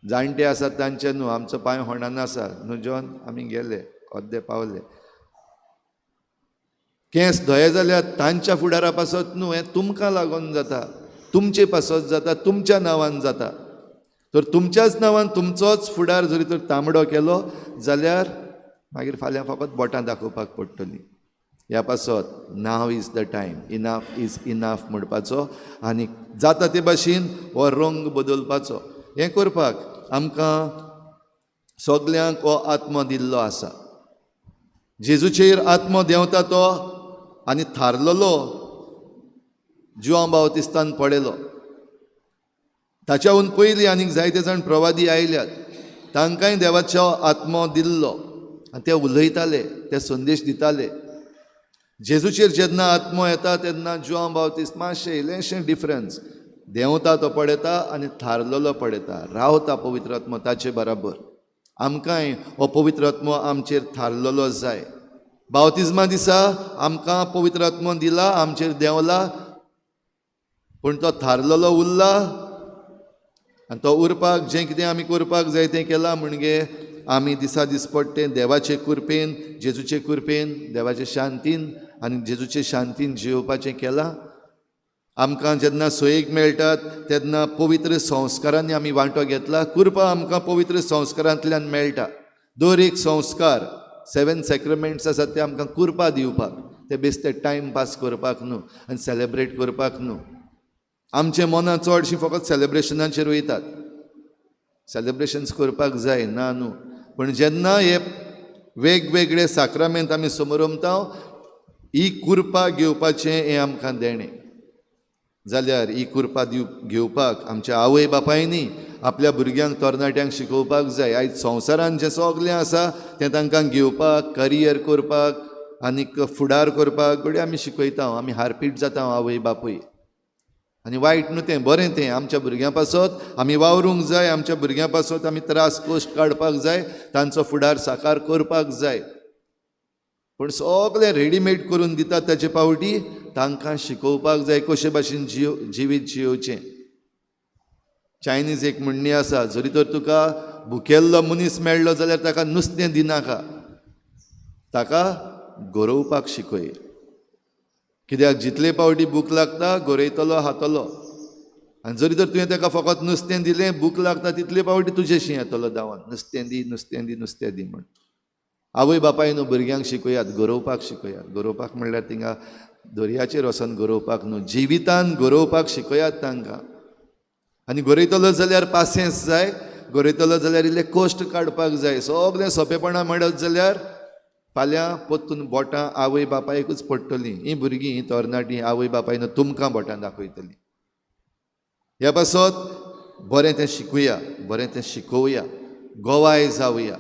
जाणटे आसात तांचे न्हू, आमचो पांय होणान आसा न्हू जॉन, आमी गेले अर्दे पावले. केंस धोये जाल्यार तांच्या फुडारा पासत न्हू, हें तुमकां लागून जाता, तुमचे पासत जाता, तुमच्या नांवान जाता. तर तुमच्याच नांवान तुमचोच फुडार जरी तर तांबडो केलो जाल्यार मागीर फाल्यां फकत बोटां दाखोवपाक पडटलीं. ह्या पासत now is the time, enough is enough म्हणपाचो आनी जाता ते भाशेन हो रंग बदलपाचो. हें करपाक आमकां सगल्यांक हो आत्मो दिल्लो आसा. जेजूचेर आत्मो देंवता तो आनी थारलेलो जुआंव बावतिस्तान पडयलो. ताच्याहून पयलीं आनीक जायते जाण प्रवादी आयल्यात, तांकांय देवाचो आत्मो दिल्लो आनी ते उलयताले, ते संदेश दिताले. जेजूचेर जेन्ना आत्मो येता तेन्ना जुआंव बावतिस्त मातशें इल्लेंशें डिफरन्स, देंवता तो पडयता आनी थारलेलो पडयता, रावता पवित्र आत्मो ताचे बराबर. आमकांय हो पवित्र आत्मो आमचेर थारलेलो जाय. बावतिजमा दिसा आमकां पवित्र आत्मो दिला, आमचेर देंवला, पूण तो थारलेलो उरला आनी तो उरपाक जें कितें आमी करपाक जाय तें केलां. म्हणजे आमी दिसा दिसपट्टे देवाचे कृपेन, जेजूचे कृपेन, देवाचे शांतीन आनी जेजूचे शांतीन जिवपाचें केलां. आमकां जेन्ना सोयेक मेळटात तेन्ना पवित्र संस्कारांनी आमी वांटो घेतला. कृपा आमकां पवित्र संस्कारांतल्यान मेळटा. दर एक संस्कार 7 सॅक्रमेंट्स आसात ते आमकां करपा दिवपाक, ते बेश्टे टायम पास करपाक न्हू आनी सेलेब्रेट करपाक न्हू. आमचे मनां चडशीं फकत सेलेब्रेशनाचेर वयतात. सेलेब्रेशन्स करपाक जाय ना न्हू, पूण जेन्ना हे वेगवेगळे साक्रामेंत आमी समोरमता, ही कुरपा घेवपाचें हें आमकां देणें. जाल्यार ही कुरपा घेवपाक आमच्या आवय बापायनी आपल्या भुरग्यांक तरणाट्यांक शिकोवपाक जाय. आयज संवसारान जें सगलें आसा तें तांकां घेवपाक, करियर करपाक आनीक फुडार करपाक घडये आमी शिकयता. आमी हारपीट जाता आवय बापूय. आनी वायट न्हू तें, बरें तें. आमच्या भुरग्यां पासत आमी वावरूंक जाय, आमच्या भुरग्यां पासत आमी त्रास कश्ट काडपाक जाय, तांचो फुडार साकार करपाक जाय. पूण सगळें रेडीमेड करून दितात ताचे पावटी तांकां शिकोवपाक जाय कशे भाशेन जिवीत जियोवचें. चायनीज एक म्हणणी आसा, जरी तर तुका भुकेल्लो मनीस मेळ्ळो जाल्यार ताका नुस्तें दिनाका, ताका गरोवपाक शिकय. कित्याक जितले पावटी भूक लागता गरयतलो खातलो. आनी जरी तर तुवें ताका फकत नुस्तें दिलें, भूक लागता तितले पावटी तुजेशी येतलो धांवन, नुस्तें दी नुस्तें दी नुस्तें दी म्हण. आवय बापाय न्हू भुरग्यांक शिकयात, गरोवपाक शिकयात. गरोवपाक म्हणल्यार थिंगा दर्याचेर वचून गरोवपाक न्हू, जिवितान गरोवपाक शिकयात तांकां. आनी गरयतलो जाल्यार पासियेंस जाय, गरयतलो जाल्यार इल्लें कश्ट काडपाक जाय. सगळें सोंपेपणां मेळत जाल्यार फाल्यां पोत्तून बोटां आवय बापायकूच पडटलीं. हीं भुरगीं, हीं तरणाटीं आवय बापायन तुमकां बोटां दाखयतलीं. ह्या पासत बरें तें शिकुया, बरें तें शिकोवया, गोवाय जावया.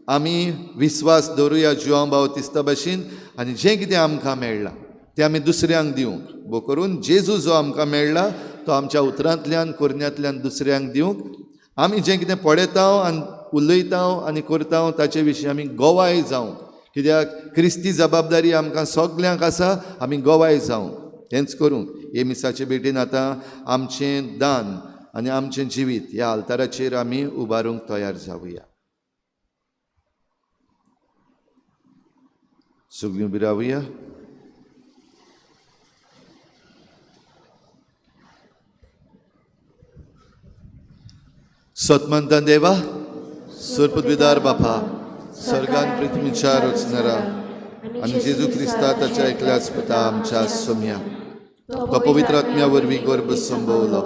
आमी विस्वास दवरुया जुआंव बावतिस्ता भाशेन, आनी जें कितें आमकां मेळ्ळां तें आमी दुसऱ्यांक दिवंक, बो करून जेजू जो आमकां मेळ्ळा तो आमच्या उतरांतल्यान कोरण्यांतल्यान दुसऱ्यांक दिवंक. आमी जें कितें पळयता आनी उलयता आनी करता ताचे विशीं आमी गोवाय जावंक. कित्याक क्रिस्ती जबाबदारी आमकां सगल्यांक आसा, आमी गोवाय जावंक. हेंच करूंक हे मिसाचे भेटेन आतां आमचें दान आनी आमचें जिवीत ह्या आल्ताराचेर आमी उबारूंक तयार जावया. सगळीं उबी रावया. सतमंता देवा, सुरपदविदार बापा, स्वर्गान पृथ्वीच्या रचणारा आनी जेजू क्रिस्ता ताच्या एकल्याच पुता आमच्या सोम्या, तो पवित्र आत्म्या वरवीं गर्भ संभोवलो,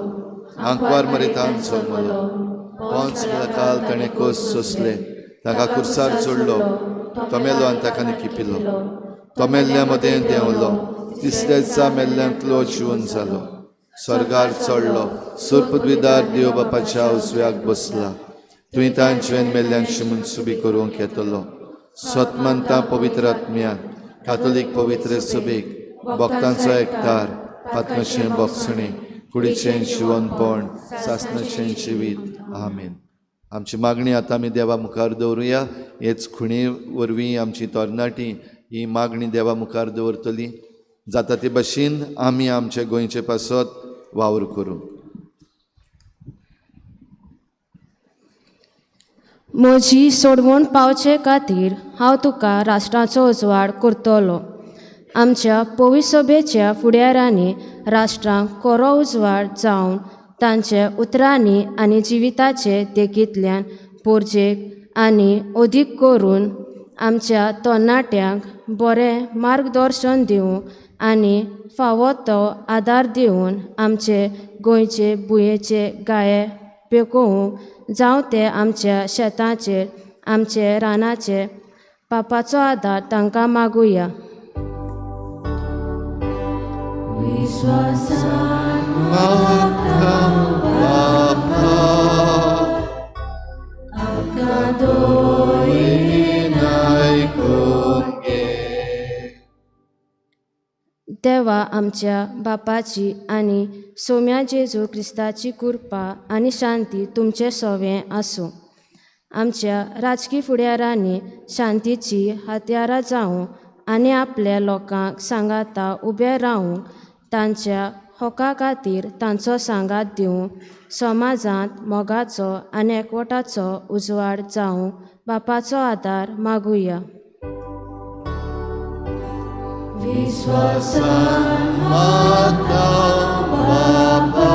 आंकवार मरेतान जल्मलो, पोंच काल ताणें कोस सोंसले, ताका कुर्सार चोडलो, तो मेलो आनी ताका निकिपिलो, तो मेल्ल्या मदें देंवलो, तिसऱ्या दिसा मेल्ल्यांतलो जिवन जालो, स्वर्गार चडलो, सुरपदविदार देव बापाच्या उजव्याक बसला, तुवें तां जिवेन मेल्ल्यांक शिमून सुबी करूंक येतलो. स्वतमंता पवित्र आत्म्यान, कातोलीक पवित्र सभेक, भक्तांचो एकठार, आत्मशें भोगसणें, कुडीचें जिवनपण, सासणाचें जिवीत. आमेन. आमची मागणी आतां आमी देवा मुखार दवरुया. हेच खुणे वरवीं आमची तरणाटीं ही मागणी देवा मुखार दवरतलीं. जाता ते भाशेन आमी आमचे गोंयचे पासत वावर करूं. म्हजी सोडवण पावचे खातीर हांव तुका राष्ट्राचो उजवाड करतलो. आमच्या पवित्र सभेच्या फुडाऱ्यांनी राष्ट्रांक खरो उजवाड जावन तांचे उतरांनी आनी जिविताचे देगेंतल्यान पोरजेक आनी अदीक करून आमच्या तरणाट्यांक बरें मार्गदर्शन दिवं आनी फावो तो आदार दिवन आमचे गोंयचे भुंयेचे गाये पेकोवंक जावं ते आमच्या शेतांचेर, आमचे रानाचे पापाचो आदार तांकां मागुया. देवा आमच्या बापाची आनी सोम्या जेजू क्रिस्ताची कृपा आनी शांती तुमचे सवें आसूं. आमच्या राजकी फुडाऱ्यांनी शांतीची हात्यारां जावं आनी आपल्या लोकांक सांगाता उबे रावंक तांच्या हक्का खातीर तांचो सांगात दिवं समाजांत मोगाचो आनी एकवटाचो उजवाड जावं बापाचो आदार मागुया. विश्वासान माता बाबा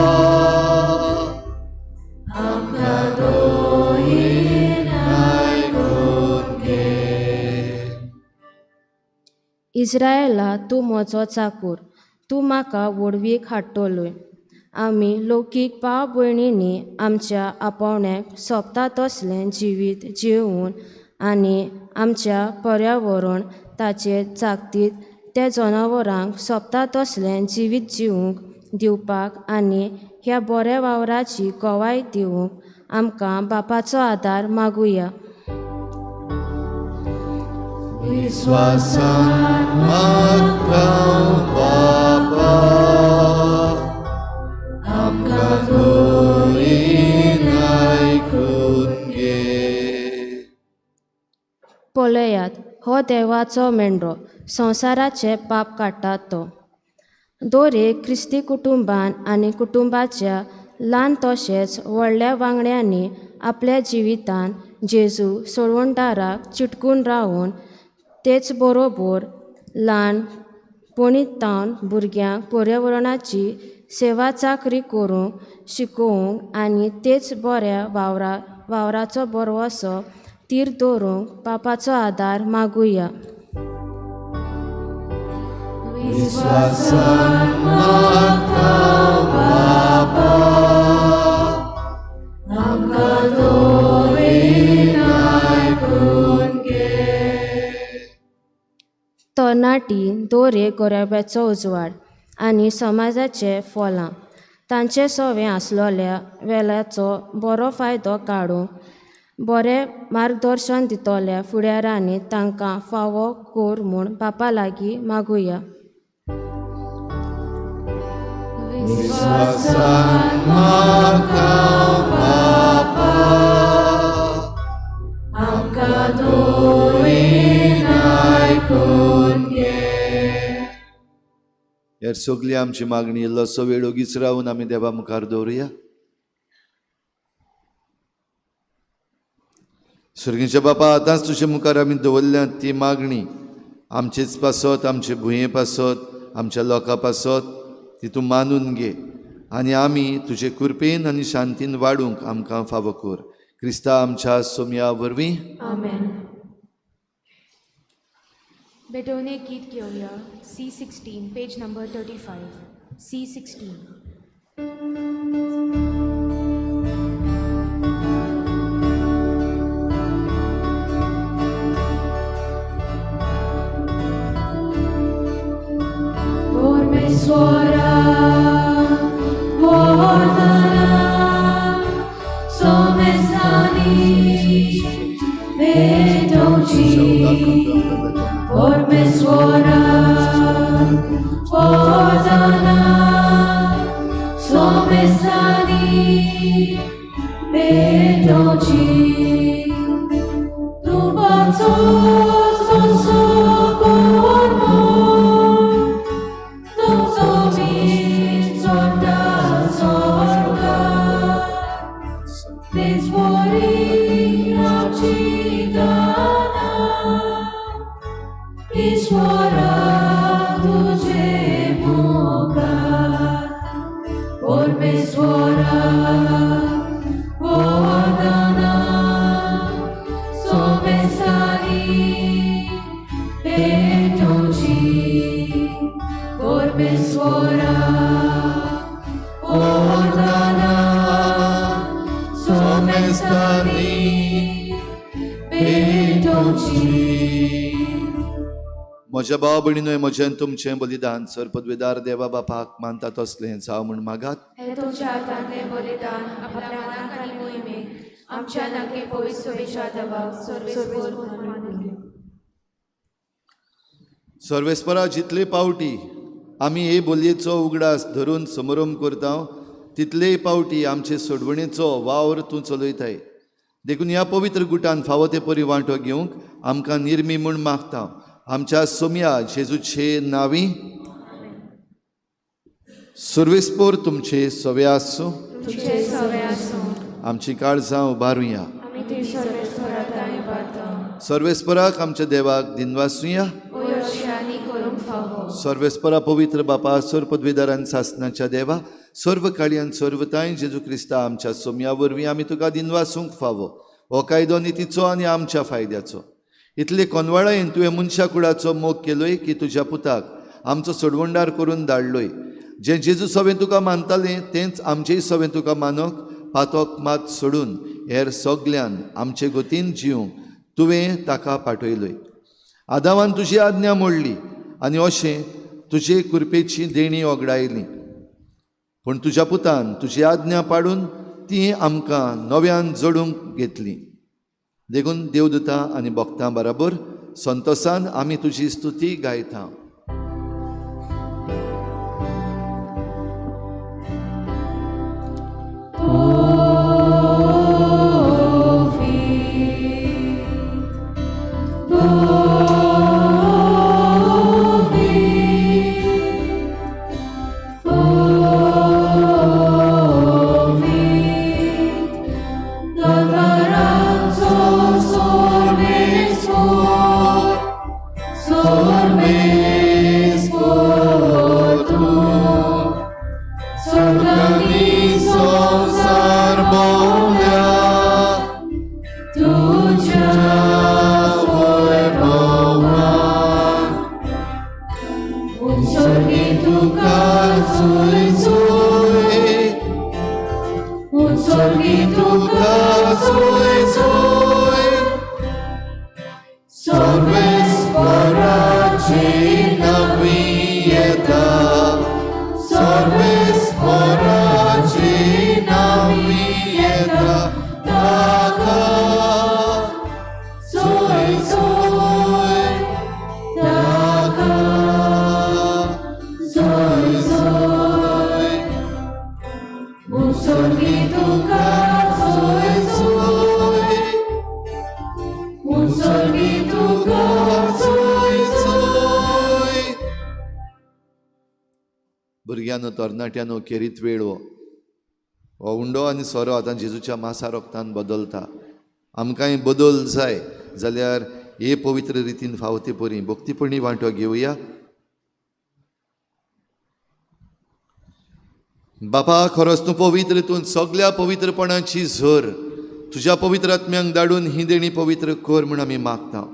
आमकां दोयीन आयकून घे. इस्रायेला तूं म्हजो चाकूर, तूं म्हाका वडवीक हाडटलोय. आमी लौकीक भाव भयणींनी आमच्या आपोवण्याक सोबता तसलें जिवीत जिवून आनी आमच्या पर्यावरण ताचेर जागतीत त्या जनावरांक सोबता तसलें जिवीत जिवूंक दिवपाक आनी ह्या बऱ्या वावराची गोवाय दिवूंक आमकां बापाचो आदार मागुया. विश्वासान मागतां बापा, आमकां दोयीन आयकून घे. पळयात, हो देवाचो मेंढरो, संवसाराचे पाप काडटा तो. दर एक क्रिस्ती कुटुंबान आनी कुटुंबाच्या ल्हान तशेंच व्हडल्या वांगड्यांनी आपल्या जिवितान जेजू सोडवणदाराक चिटकून रावून तेच बरोबर ल्हानपणींतावन भुरग्यांक पर्यावरणाची सेवा चाकरी करूंक शिकोवंक आनी तेच बऱ्या वावराचो बरवसो तीर दवरूंक बापाचो आदार मागुया. विश्वासान मागतां बापा, आमकां दोयीन आयकून घे. तरणाटी दर एक गरोब्याचो उजवाड आनी समाजाचे फलां तांचे सवें आसलोल्या वेल्याचो बरो फायदो काडूंक बरें मार्गदर्शन दितोल्या फुडाऱ्यांनी तांकां फावो कोर म्हूण बापा लागीं मागुया. विश्वासान मागतां बापा, आमकां दोयीन आयकून घे. ह्या सगळी आमची मागणी इल्लोसो वेळ ओगीच रावून आमी देवा मुखार दवरुया. सर्गीच्या बापा, आतांच तुजे मुखार आमी दवरल्या ती मागणी आमचेच पासत, आमचे भुंये पासत, आमच्या लोकां पासत ती तूं मानून घे आनी आमी तुजे कृपेन आनी शांतीन वाडूंक आमकां फावो कर. क्रिस्ता आमच्या सोम्या वरवीं. आमेन. बेटोने गीत घेवया. C16, page number 35. C16. Svara, Vardana, Somestani, Vedoci, Ormesvara, Vardana, Somestani, Vedoci, Rubato, Sosobormo, Ishvara tujhe mukar, Ormesvara, Vardana, Somestani, Vedoci, Ormesvara, Vardana, Somestani, Vedoci. म्हज्या भाव भयणीनोय म्हजें तुमचें बलिदान सर पदवेदार देवा बापाक मानता तसलें जाव म्हूण मागात. हे तुमच्या हातांतलें बलिदान आपल्या मनाक आनी मोहिमेक आमच्या नाके पवित्र सोयेच्या दबाव सर्वेस्पर म्हणून मानून घे. सर्वेस्परा जितले पावटी आमी हे बोलयेचो उगडास धरून समारंभ करता तितलेय पावटी आमचे सोडवणेचो वावर तूं चलयताय. देखून ह्या पवित्र गुटान फावो ते परी वांटो घेवंक आमकां निर्मी म्हूण मागता. आमच्या सोम्या जेजूचे नांवी सर्वेस्पर तुमचे सवे आसूं. आमची काळजां उबारुया. सर्वेस्पराक आमच्या देवाक दिनवासुया. सर्वेस्परा पवित्र बापा सर पदवीदारान सासनाच्या देवा सर्व काळयान सर्वताय जेजू क्रिस्ता आमच्या सोम्या वरवीं आमी तुका दिनवासूंक फावो. हो कायदो नितीचो आनी आमच्या फायद्याचो. इतले कोनवाळेन तुवें मनशा कुळाचो मोग केलोय की तुज्या पुताक आमचो सोडवणदार करून धाडलोय. जें जेजू सवें तुका मानतालें तेंच आमचेय सवें तुका मानोक पातोक मात सोडून हेर सगल्यान आमचे गतीन जिवंक तुवें ताका पाठयलोय. आदामान तुजी आज्ञा मोडली आनी अशें तुजे कृपेची देणी ओगडायली. पूण तुज्या पुतान तुजी आज्ञा पाडून ती आमकां नव्यान जोडूंक घेतली. देखून देवदूतां आनी भक्तां बराबर संतोशान आमी तुजी स्तुती गायता. भुरग्यानो तरणाट्यानो खेरीत वेळ हो उंडो आनी सोरो आतां जेजूच्या मासा रोगतान बदलता. आमकांय बदल जाय जाल्यार हे पवित्र रितीन फावती परी भक्तीपणी वांटो घेवया. बापा खरोच तूं पवित्र, तूं सगळ्या पवित्रपणाची झर तुज्या पवित्र आत्म्यांक धाडून ही देणी पवित्र कर म्हूण आमी मागता.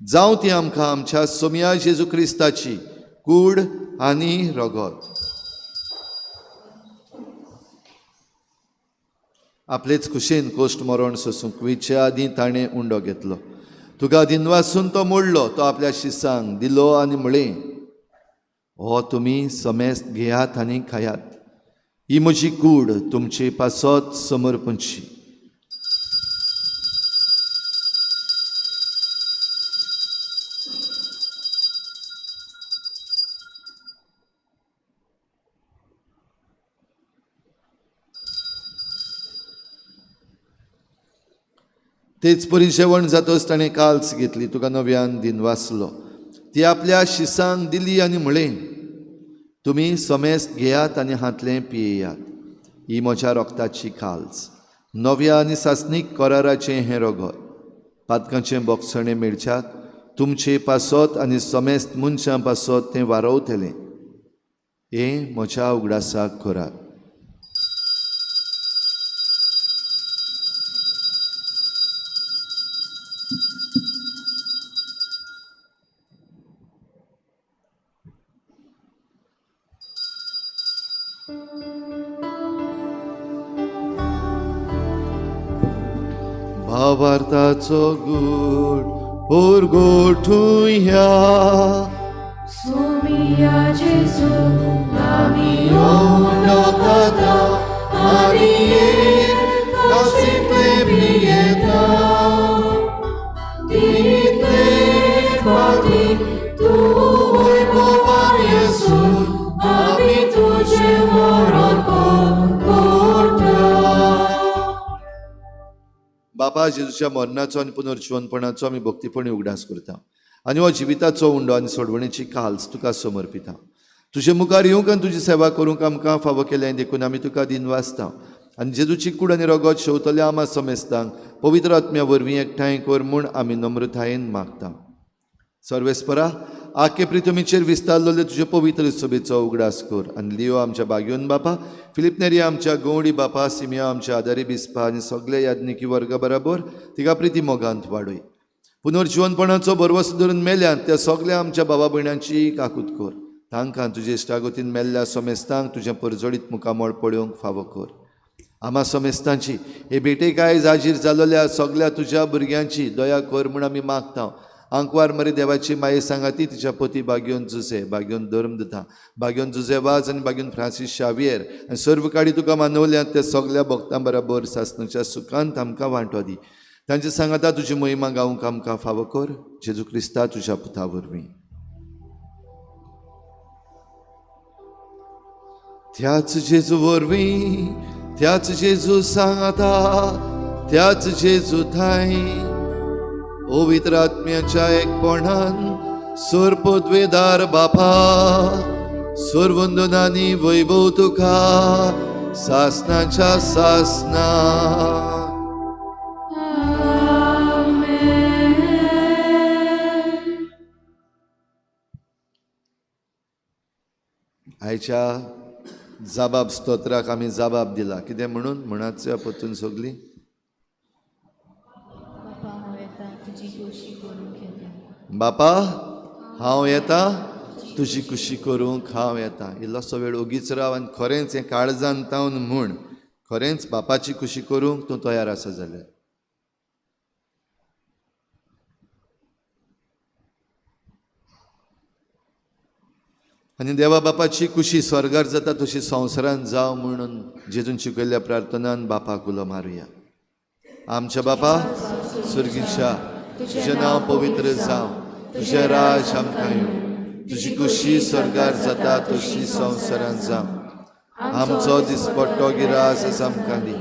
जावं ती आमकां आमच्या सोम्या जेजू क्रिस्ताची कूड आनी रगत. आपलेच खुशेन कोश्ट मरण सोसूंक वेचे आदीं ताणें उंडो घेतलो. तुका दिनवासून तो मोडलो, तो आपल्या शिसांक दिलो आनी म्हळें, हो तुमी समेस्त घेयात आनी खायात. ही म्हजी कूड तुमचे पासत समर्पणची. तेच परी जेवण जातच ताणें काल्स घेतली, तुका नव्यान दिन वाचलो. ती आपल्या शिसांक दिली आनी म्हळें, तुमी समेस्त घेयात आनी हातलें पियेयात. ही म्हज्या रोगताची काल्स, नव्या आनी सासनीक कराराचें हें रगत. पातकांचें बोगसणें मेळच्याक तुमचे पासत आनी समेस्त मनशां पासत तें वारवतलें. हें म्हज्या उगडासाक करात. भावार्थाचो गूढ गोठूया. सोमिया जेजू आमी ओळखता आनी कासितले पियेता. तितले फावटी तूं वैभवान येसून आमी तुजें मरण करता. बापा जेजूच्या मरणाचो आनी पुनर्जीवनपणाचो आमी भक्तीपणी उगडास करता आनी हो जिविताचो उंडो आनी सोडवणेची काल्स तुका समर्पिता. तुजे मुखार येवंक आनी तुजी सेवा करूंक आमकां फावो केलें देखून आमी तुका दिन वाचता. आनी जेजूची कूड आनी रगत शेवतल्या आमा समेस्तांक पवित्र आत्म्या वरवीं एकठांय कर म्हूण आमी नम्रतायेन मागता. सर्वेस्परा आखे प्रितमीचेर विस्तारलेले तुजे पवित्र सभेचो उगडास कर. आनी लिओ आमच्या बागयोन बापा, फिलिप नेरिया आमच्या गवडी बापा, सिमिया आमच्या आदारी बिस्पा आनी सगळे याज्ञिकी वर्गा बराबर तिका प्रिती मोगांत वाडय. पुनर्जीवनपणाचो बरवस धरून मेल्यात त्या सगळ्या आमच्या बाबा भयणांची काकूत कर. तांकां तुजे इश्टागतीन मेल्ल्या सोमेस्तांक तुजें परजोडीत मुखामळ पळोवंक फावो कर. आम्हा सोमेस्तांची हे भेटेक आयज हाजीर जालोल्या सगळ्या तुज्या भुरग्यांची दया कर म्हूण आमी मागता. आंकवार मरे देवाची माये सांगाती तिच्या पती बागयोन जुसे, बागयोन धर्मदता, बागयोन जुजेवाज आनी बागयोन फ्रांसीस शावियर आनी सर्व काडी तुका मानवल्यात त्या सगळ्या भक्तां बरोबर सासणाच्या सुखांत आमकां वांटो दी. तांची सांगाता तुजी महिमा गावंक आमकां फावो कर. जेजू क्रिस्ता तुज्या पुता वरवीं. त्याच जेजू वरवीं, त्याच जेजू सांगाता, त्याच जेजू थंय पवित्र आत्म्याच्या एकपणान सर्वोद्वेदार बापा सर्वंदनांनी वैभव तुका सासणाच्या सासना. आयच्या जबाब स्तोत्राक आमी जबाब दिला. कितें म्हणून म्हणाच पतून सगली बापा हांव येता तुजी खुशी करूंक हांव येता. इल्लोसो वेळ ओगीच राव आनी खरेंच हें काळजान तावन म्हूण खरेंच बापाची खुशी करूंक तूं तयार आसा जाल्यार. आनी देवा बापाची खुशी स्वर्गार जाता तशी संवसारांत जाव म्हणून जेजून शिकयल्ल्या प्रार्थनान बापाक उलो मारुया. आमच्या बापा सुर्गीच्या तुजें नांव पवित्र जावं, तुजें राज आमकां येवं, तुजी खुशी स्वर्गार जाता तशी संवसारांत जावं. आमचो दिसपट्टो गिरास आसा आमकां दी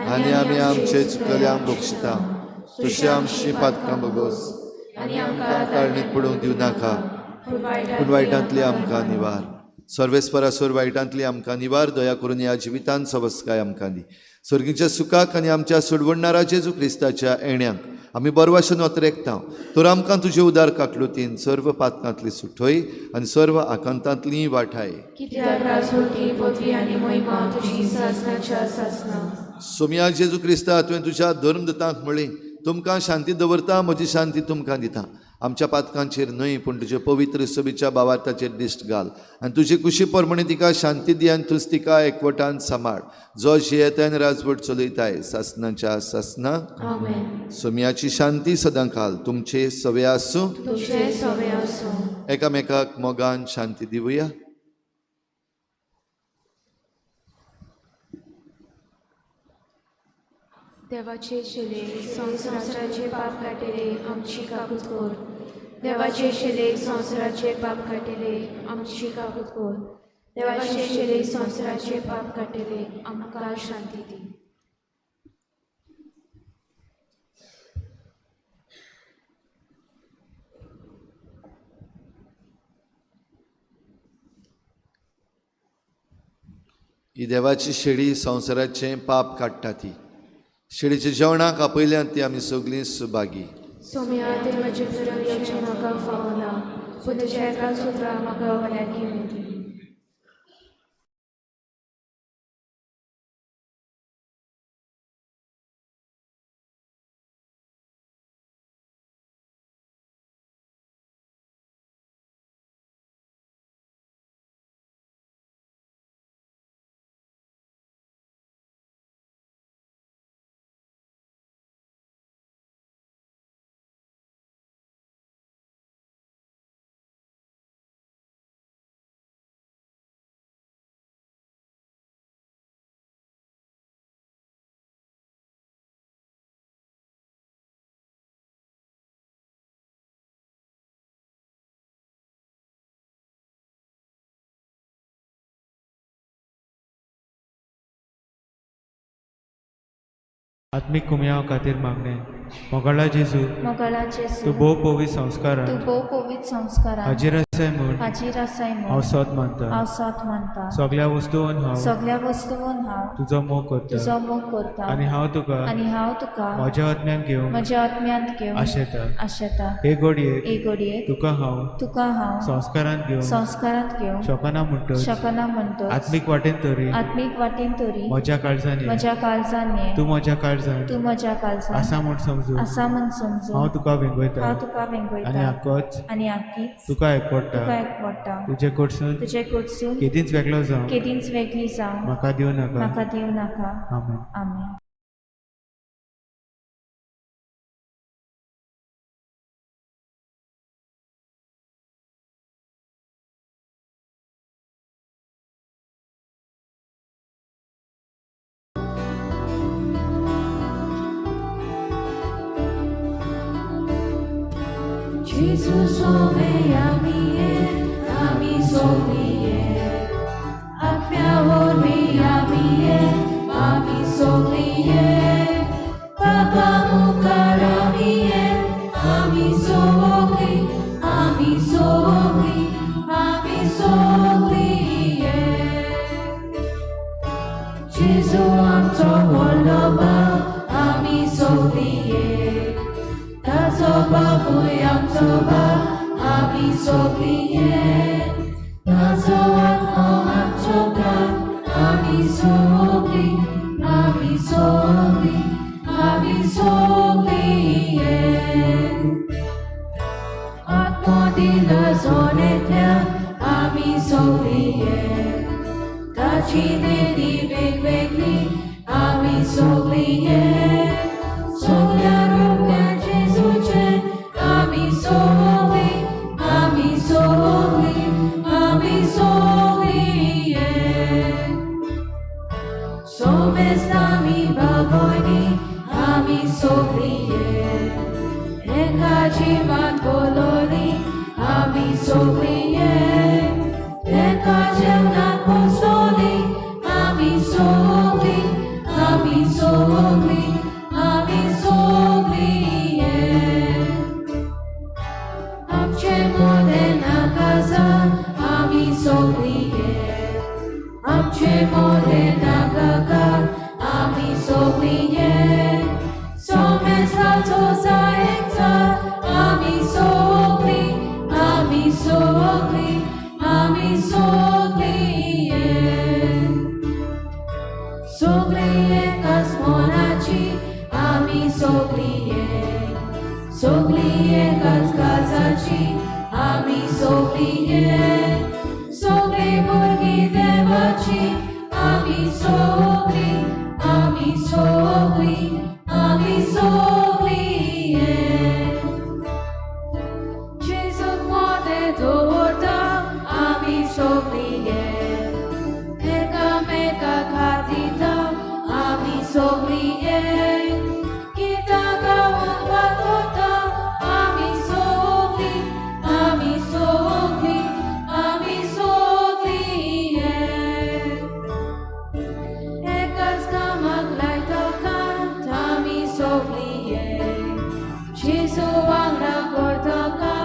आनी आमी आमचे चुकल्यांक बक्षिता. तुजी आमची पातकां बगोस आनी आमकां काळणीत पडूंक दिवं नाका, पूण वायटांतली आमकां निवार. सर्वेस्परासोर वायटांतली आमकां निवार. दया करून ह्या जिवितांत सवस्काय आमकां दी. स्वर्गीच्या सुखाक आनी आमच्या सोडवणारा जेजू क्रिस्ताच्या येण्याक आमी बरवाशेन वतरेकता. तर आमकां तुजे उदार काकलुतीन सर्व पातकांतली सुटय आनी सर्व आकांतांतली वाठाय. सोम्या जेजू क्रिस्ता तुवें तुज्या धर्मदतांक म्हळें तुमकां शांती दवरता, म्हजी शांती तुमकां दिता. आमच्या पातकांचेर न्हय पूण तुजे पवित्र सोबीच्या भावार्थाचेर दिश्ट घाल आनी तुजी खुशी परमणे तिका शांती दी आनी तुज तिका एकवटान सांबाळ. जो जियेताय राजवट चलयताय सासणाच्या सासनाक. सोम्याची शांती सदां घाल. तुमचे सवे आसूं. एकामेकाक मोगान शांती दिवया. देवाचे शेले संवसाराचे पाप काटेले आमची काकूत कर. देवाचे शेले संवसाराचे पाप काटेले आमची काकूत कर. देवाचे शेले संवसाराचे पाप काटेले आमकां शांती दी. ही देवाची शेळी संवसाराचें पाप काडटा ती. शेळीच्या जेवणाक आपयल्यात ती आमी सगळीं सुभागी. सोम्या ते म्हजे तुरंत म्हाका फावना, पूण तुज्या एका सुत्रा म्हाका वल्याकी मेळटली. आत्मिक कुमयाव खातीर मागणें. मोगाळा जेजू मोगाळा जेजू तूं भोव पवित्र संस्कारांत तूं भोव पवित्र संस्कारांत हाजीर आसाय म्हूण हाजीर आसाय हांव म्हूण सत मानता हांव सत मानता सगळ्या वस्तूंन हांव सगळ्या वस्तूंन हांव तुजो मोग करता तुजो मोग करता आनी हांव तुका आनी हांव तुका म्हज्या आत्म्यान घेवन म्हज्या आत्म्यांत घेवन आशेता आशेता हे घडयेक एक घडयेक तुका हांव तुका हांव संस्कारांत घेवन संस्कारांत घेवन शकना म्हणटच शकना म्हणटच आत्मीक वाटेन तरी आत्मीक वाटेन तरी म्हज्या काळजांनी म्हज्या काळजान ये तूं म्हज्या काळजान तूं म्हज्या काळजान आसा म्हूण समजून आसा म्हूण समजून हांव तुका वेंगयता हांव तुका आनी वेंगयता आक्कोच आनी आख्खीच तुका एकपडटा तुका एकवडटा तुजे कडसून तुजे कडसून केदींच वेगळो जावं केदींच वेगळी जावं म्हाका दिवं नाका म्हाका दिवं नाका आमेन आमेन. Gesù sove ami soglie, appia vorvi ami soglie, papa mukara ami soglie, ami soglie, ami soglie. Gesù amto woloba ami soglie. Tazoba buyam zoba, ami soglie. Tazoat moham zoba, ami soglie, ami soglie, ami soglie. Atmodila zonetlia, ami soglie. Tacineni vegvegli, ami soglie. Sogliarumia Gesù c'è, ami soglie, ami soglie, ami soglie. Somestami bagoni, ami soglie. Ekacivan boloni, ami soglie. Ekacevnan postoli, ami soglie, ami soglie. Ami soglie, amce modena casa, ami soglie, amce modena gaga, ami soglie, somes altosa exa, ami soglie, ami soglie, ami soglie, soglie cas monaci. Ami soglie, soglie calzaci, ami soglie, soglie borghi devaci, ami soglie, ami soglie, ami soglie. Gesù muode torta, ami soglie, mega mega catita, ami soglie. Gesù ang nagordoka,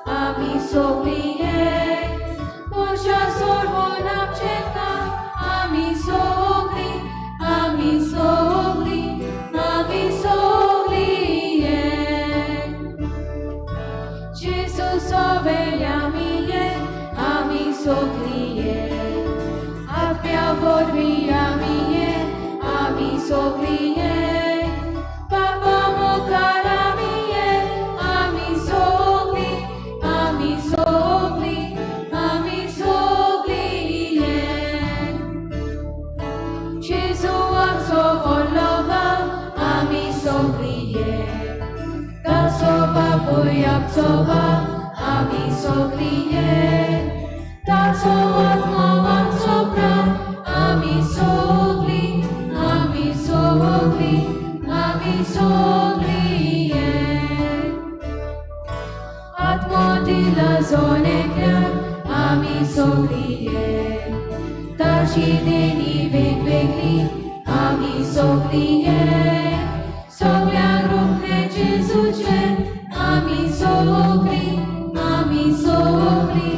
ami soglie. Moșa sorbonam ceka, ami soglie, ami soglie, ami soglie. Gesù soveglia mie, ami soglie. Appia vorbi ami soglie. Papa mukara ami soglie, ami soglie, ami soglie. Gesù am sovolova, ami soglie. Tasoba buyam soba, ami soglie. Tasoat moham sobra, ami soglie, ami soglie, ami soglie. Atmodila zoneklia, ami soglie. Tacineni vegvegli, ami soglie. Sogliarumne Gesù c'è, ami soglie, ami soglie,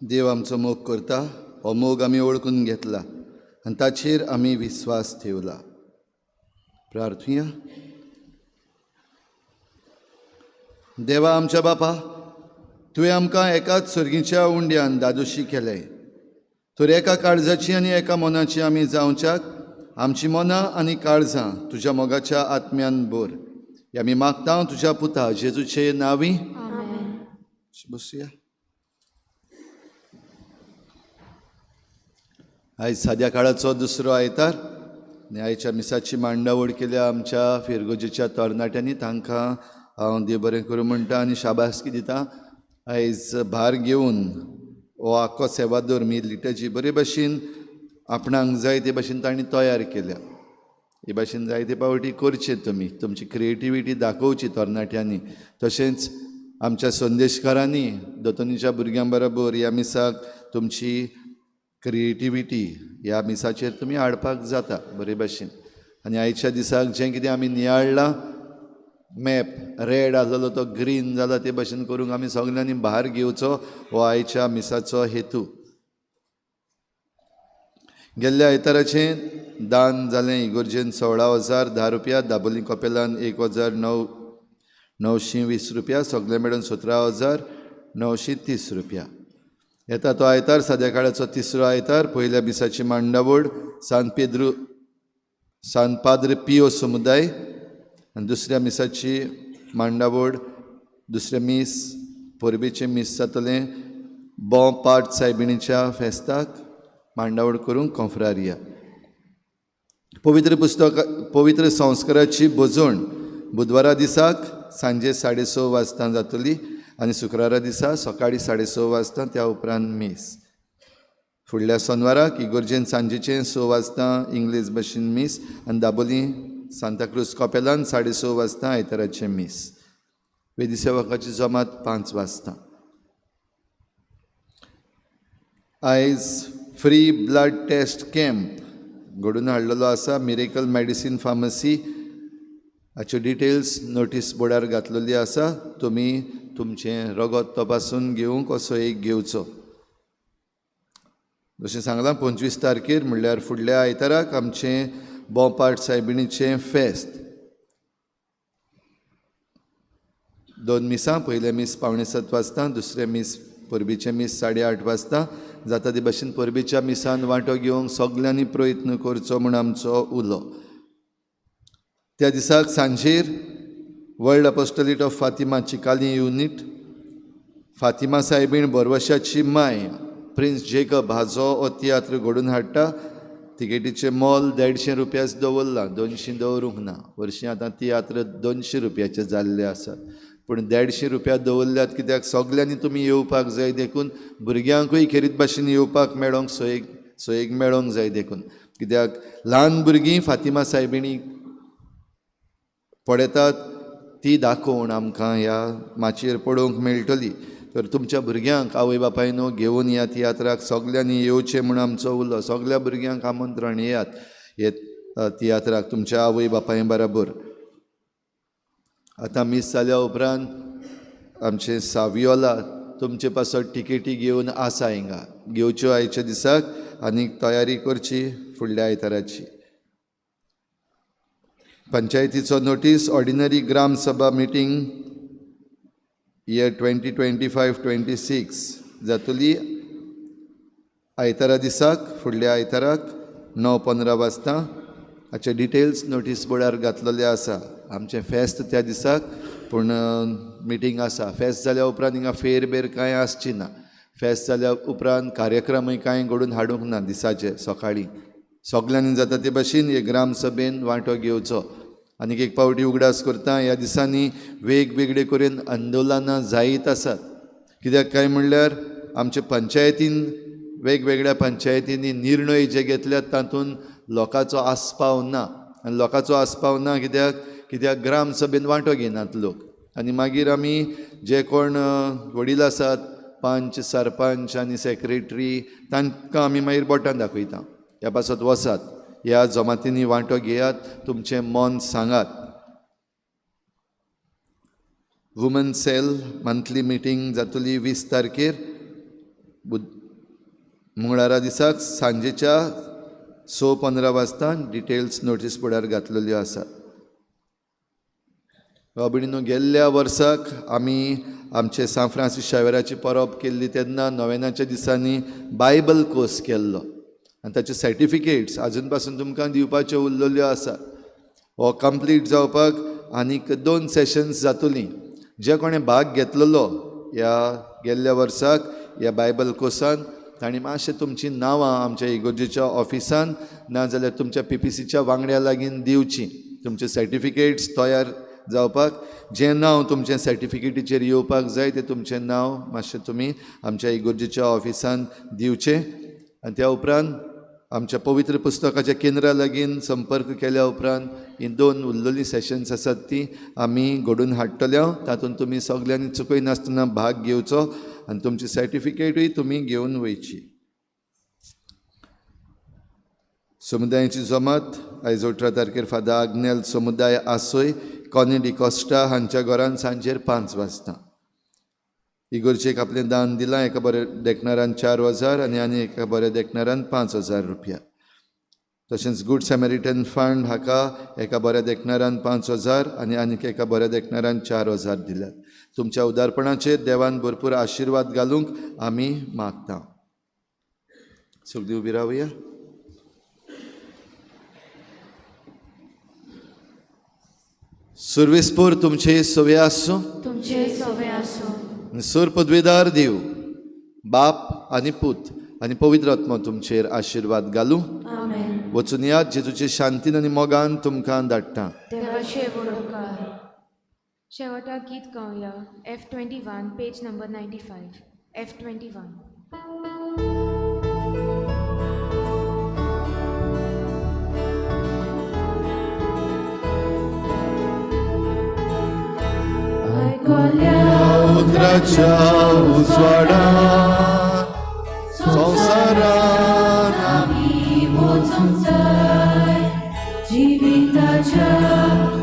देव आमचो मोग करता, हो मोग आमी ओळखून घेतला आनी ताचेर आमी विस्वास ठेवला. प्रार्थुया. देवा आमच्या बापा, तुवें आमकां एकाच सर्गीच्या उंड्यान दादोशी केलें. तर एका काळजाची आनी एका मनाची आमी जावच्याक आमची मनां आनी काळजां तुज्या मोगाच्या आत्म्यान भर. हे आमी मागता तुज्या पुता जेजूचे नांवी. बसुया. आयज साद्या काळाचो दुसरो आयतार आनी आयच्या मिसाची मांडावळ केल्या आमच्या फेरगोजेच्या तरणाट्यांनी. तांकां हांव देव बरें करूं म्हणटा आनी शाबासकी दिता. आयज भार घेवन हो आख्खो सेवादोर मी लिटची बरे भाशेन आपणाक जाय ते भाशेन तांणी तयार केल्या. हे भाशेन जायते पावटी करचें तुमी, तुमची क्रिएटिविटी दाखोवची तरणाट्यांनी. तशेंच आमच्या संदेशकारांनी दोतोनीच्या भुरग्यां बरोबर ह्या मिसाक तुमची क्रिएटिविटी ह्या मिसाचेर तुमी हाडपाक जाता बरे भाशेन. आनी आयच्या दिसाक जें कितें आमी नियाळ्ळां, मॅप रेड आसलेलो तो ग्रीन जाला ते भाशेन करूंक आमी सगल्यांनी भार घेवचो हो आयच्या मिसाचो हेतू. गेल्ल्या आयताराचें दान जालें इगोर्जेन 16,010 रुपया, दाबोलीं कपेलान 1,920 रुपया, सगळे मेळून 17,930 रुपया. येता तो आयतार साद्या काळाचो तिसरो आयतार, पयल्या मिसाची मांडावळ सान पाद्र पियो समुदाय आनी दुसऱ्या मिसाची मांडावळ दुसऱ्या मीस परबेचें मीस जातलें बॉ पाट सायबिणीच्या फेस्ताक मांडावळ करूंक कॉन्फ्रारिया. पवित्र संस्काराची बोजोण बुधवारा दिसाक सांजे 6:30 वाजता जातली आनी शुक्रारा दिसा सकाळीं 6:30 वाजता त्या उपरांत मीस. फुडल्या सोनवाराक इगोर्जेन सांजेचें 6 वाजता इंग्लीश भाशेन मीस आनी दाबोलीं सांताक्रूज कपेलान 6:30 वाजता आयताराचें मीस. वेदी सेवकाची जमात 5 वाजता. आयज फ्री ब्लड टेस्ट कॅम्प घडून हाडलेलो आसा. मिरेकल मेडिसीन फार्मसी हाच्यो डिटेल्स नोटीस बोर्डार घातलेली आसा. तुमी तुमचें रगत तपासून घेवंक असो एक घेवचो. जशें सांगलां 25 तारखेर म्हणल्यार फुडल्या आयताराक आमचें बोपाट सायबिणीचें फेस्त. 2 मिसां, पयलें मीस 7:45 वाजता, दुसरें मीस परबीचें मीस 8:30 वाजता जाता ते भाशेन परबीच्या मिसान वांटो घेवंक सगल्यांनी प्रयत्न करचो म्हूण आमचो उलो. त्या दिसाक सांजेर world apostolate of Fatima Chicalim unit, Fatima सायबीण बोरवशाची माय, प्रिन्स जेकब हाचो हो तियात्र घडून हाडटा. तिकेटीचें मोल 150 रुपयाच दवरलां, 200 दवरूंक ना. वर्शीं आतां तियात्र 200 रुपयाचे जाल्ले आसात, पूण 150 रुपया दवरल्यात कित्याक सगल्यांनी तुमी येवपाक जाय देखून. भुरग्यांकूय खेरीत भाशेन येवपाक मेळोंक सोयेक मेळोंक जाय देखून. कित्याक ल्हान भुरगीं फातिमा सायबिणीक पळयतात ती दाखोवन आमकां ह्या माचयेर पळोवंक मेळटली. तर तुमच्या भुरग्यांक आवय बापायनो घेवन ह्या तियात्राक सगल्यांनी येवचें म्हूण आमचो उलो. सगल्या भुरग्यांक आमंत्रण येयात हे तियात्राक तुमच्या आवय बापाय बरोबर. आतां मीस जाल्या उपरांत आमचे सावियोला तुमचे पासत टिकेटी घेवन आसा हिंगा, घेवच्यो आयच्या दिसाक आनीक तयारी करची फुडल्या आयताराची. पंचायतीचो नोटीस ऑर्डिनरी ग्राम सभा मिटींग इयर 2025-26 जातली आयतारा दिसाक फुडल्या आयताराक 9:15 वाजता. हाचे डिटेल्स नोटीस बोर्डार घातलेले आसा. आमचें फेस्त त्या दिसाक, पूण मिटींग आसा. फेस्त जाल्या उपरांत हिंगा फेर कांय आसची ना. फेस्त जाल्या उपरांत कार्यक्रमय कांय घडून हाडूंक ना दिसाचे सकाळीं. सगल्यांनी जाता ते भाशेन हे ग्राम सभेन वांटो घेवचो. आनीक एक पावटी उगडास करता, ह्या दिसांनी वेगवेगळे करून आंदोलनां जायत आसात. कित्याक काय म्हणल्यार आमच्या पंचायतीन वेगवेगळ्या पंचायतींनी निर्णय जे घेतल्यात तातूंत लोकांचो आस्पाव ना. आनी लोकांचो आस्पाव ना कित्याक ग्राम सभेन वांटो घेनात लोक. आनी मागीर आमी जे कोण वडील आसात, पंच, सरपंच आनी सेक्रेटरी, तांकां आमी मागीर बोटां दाखयता, ह्या पासत वसात, ह्या जमातींनी वांटो घेयात, तुमचें मन सांगात. वुमन सेल मंथली मिटींग जातली 20 तारखेर मंगळारा दिसाक सांजेच्या 6:15 वाजता डिटेल्स नोटीस बोर्डार घातलेल्यो आसात. बाबडीनो गेल्ल्या वर्साक आमी आमचे सान फ्रांसीस शावेराची परब केल्ली तेन्ना नोवेनाच्या दिसांनी बायबल कोर्स केल्लो आनी ताचे सर्टिफिकेट्स आजून पासून तुमकां दिवपाच्यो उरलेल्यो आसात. हो कंप्लीट जावपाक आनीक 2 सेशन्स जातलीं. जे कोणें भाग घेतलेलो ह्या गेल्ल्या वर्साक ह्या बायबल कोर्सान तांणी मातशें तुमचीं नांवां आमच्या इगोर्जेच्या ऑफिसान नाजाल्यार तुमच्या PPCच्या वांगड्या लागीं दिवचीं. तुमचे सर्टिफिकेट्स तयार जावपाक जें नांव तुमचें सर्टिफिकेटीचेर येवपाक जाय तें तुमचें नांव मातशें तुमी आमच्या इगोर्जेच्या ऑफिसान दिवचें. आनी त्या उपरांत आमच्या पवित्र पुस्तकाच्या केंद्रा लागीं संपर्क केल्या उपरांत ही 2 उरलेलीं सेशन्स आसात ती आमी घडोवन हाडटले. तातूंत तुमी सगल्यांनी चुकय नासतना भाग घेवचो आनी तुमची सर्टिफिकेटूय तुमी घेवन वयची. समुदायाची जमात आयज 18 तारखेर फादर आग्नेल समुदाय आसोय कॉनी डिकॉस्टा हांच्या घरान सांजेर 5 वाजता. इगोर्जेक आपलें दान दिलां. एका बऱ्या देखणारान 4,000 आनी एका बऱ्या देखणारान 5,000 रुपया. तशेंच गूड सॅमरिटन फंड हाका एका बऱ्या देखणारान 5,000 आनी एका बऱ्या देखणारान 4,000 दिल्यात. तुमच्या उदारपणाचेर देवान भरपूर आशिर्वाद घालूंक आमी मागता. सगळीं उबी रावया. सुर्वेस्पोर तुमचे सवे आसूं. तुमचे सवे आसूं. निसोर पदवेदार देव बाप आनी पूत आनी पवित्र आत्मा तुमचेर आशिर्वाद घालूं. आमेन. वचून यात जेजूचे शांतीन आनी मोगान तुमकां धाडटा. देवाचे बरोबर. शेवटाक गीत गावया. F21 page number 95. F21. उद्राच्या उजवाडात संवसारान आमी वचूंक जाय. जिविताच्या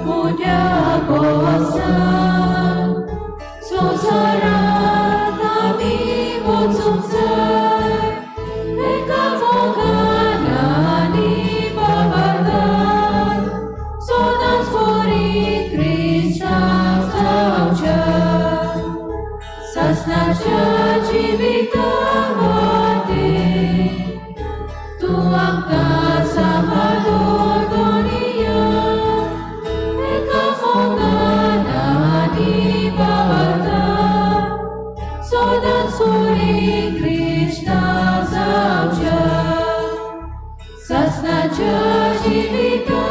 मोठ्या बोवासान संवसारांत आमी वचूंक जाय. एका मोगान आनी बाबादान सदांच बरी क्रिस्तांव जावच्या. सासणाच्या जिविता खातीर तूं आमकां सांबाळून दोनिया. एका मोगान आनी बाबादान सदांच बरी क्रिस्तांव जावच्या. सासणाच्या जिविता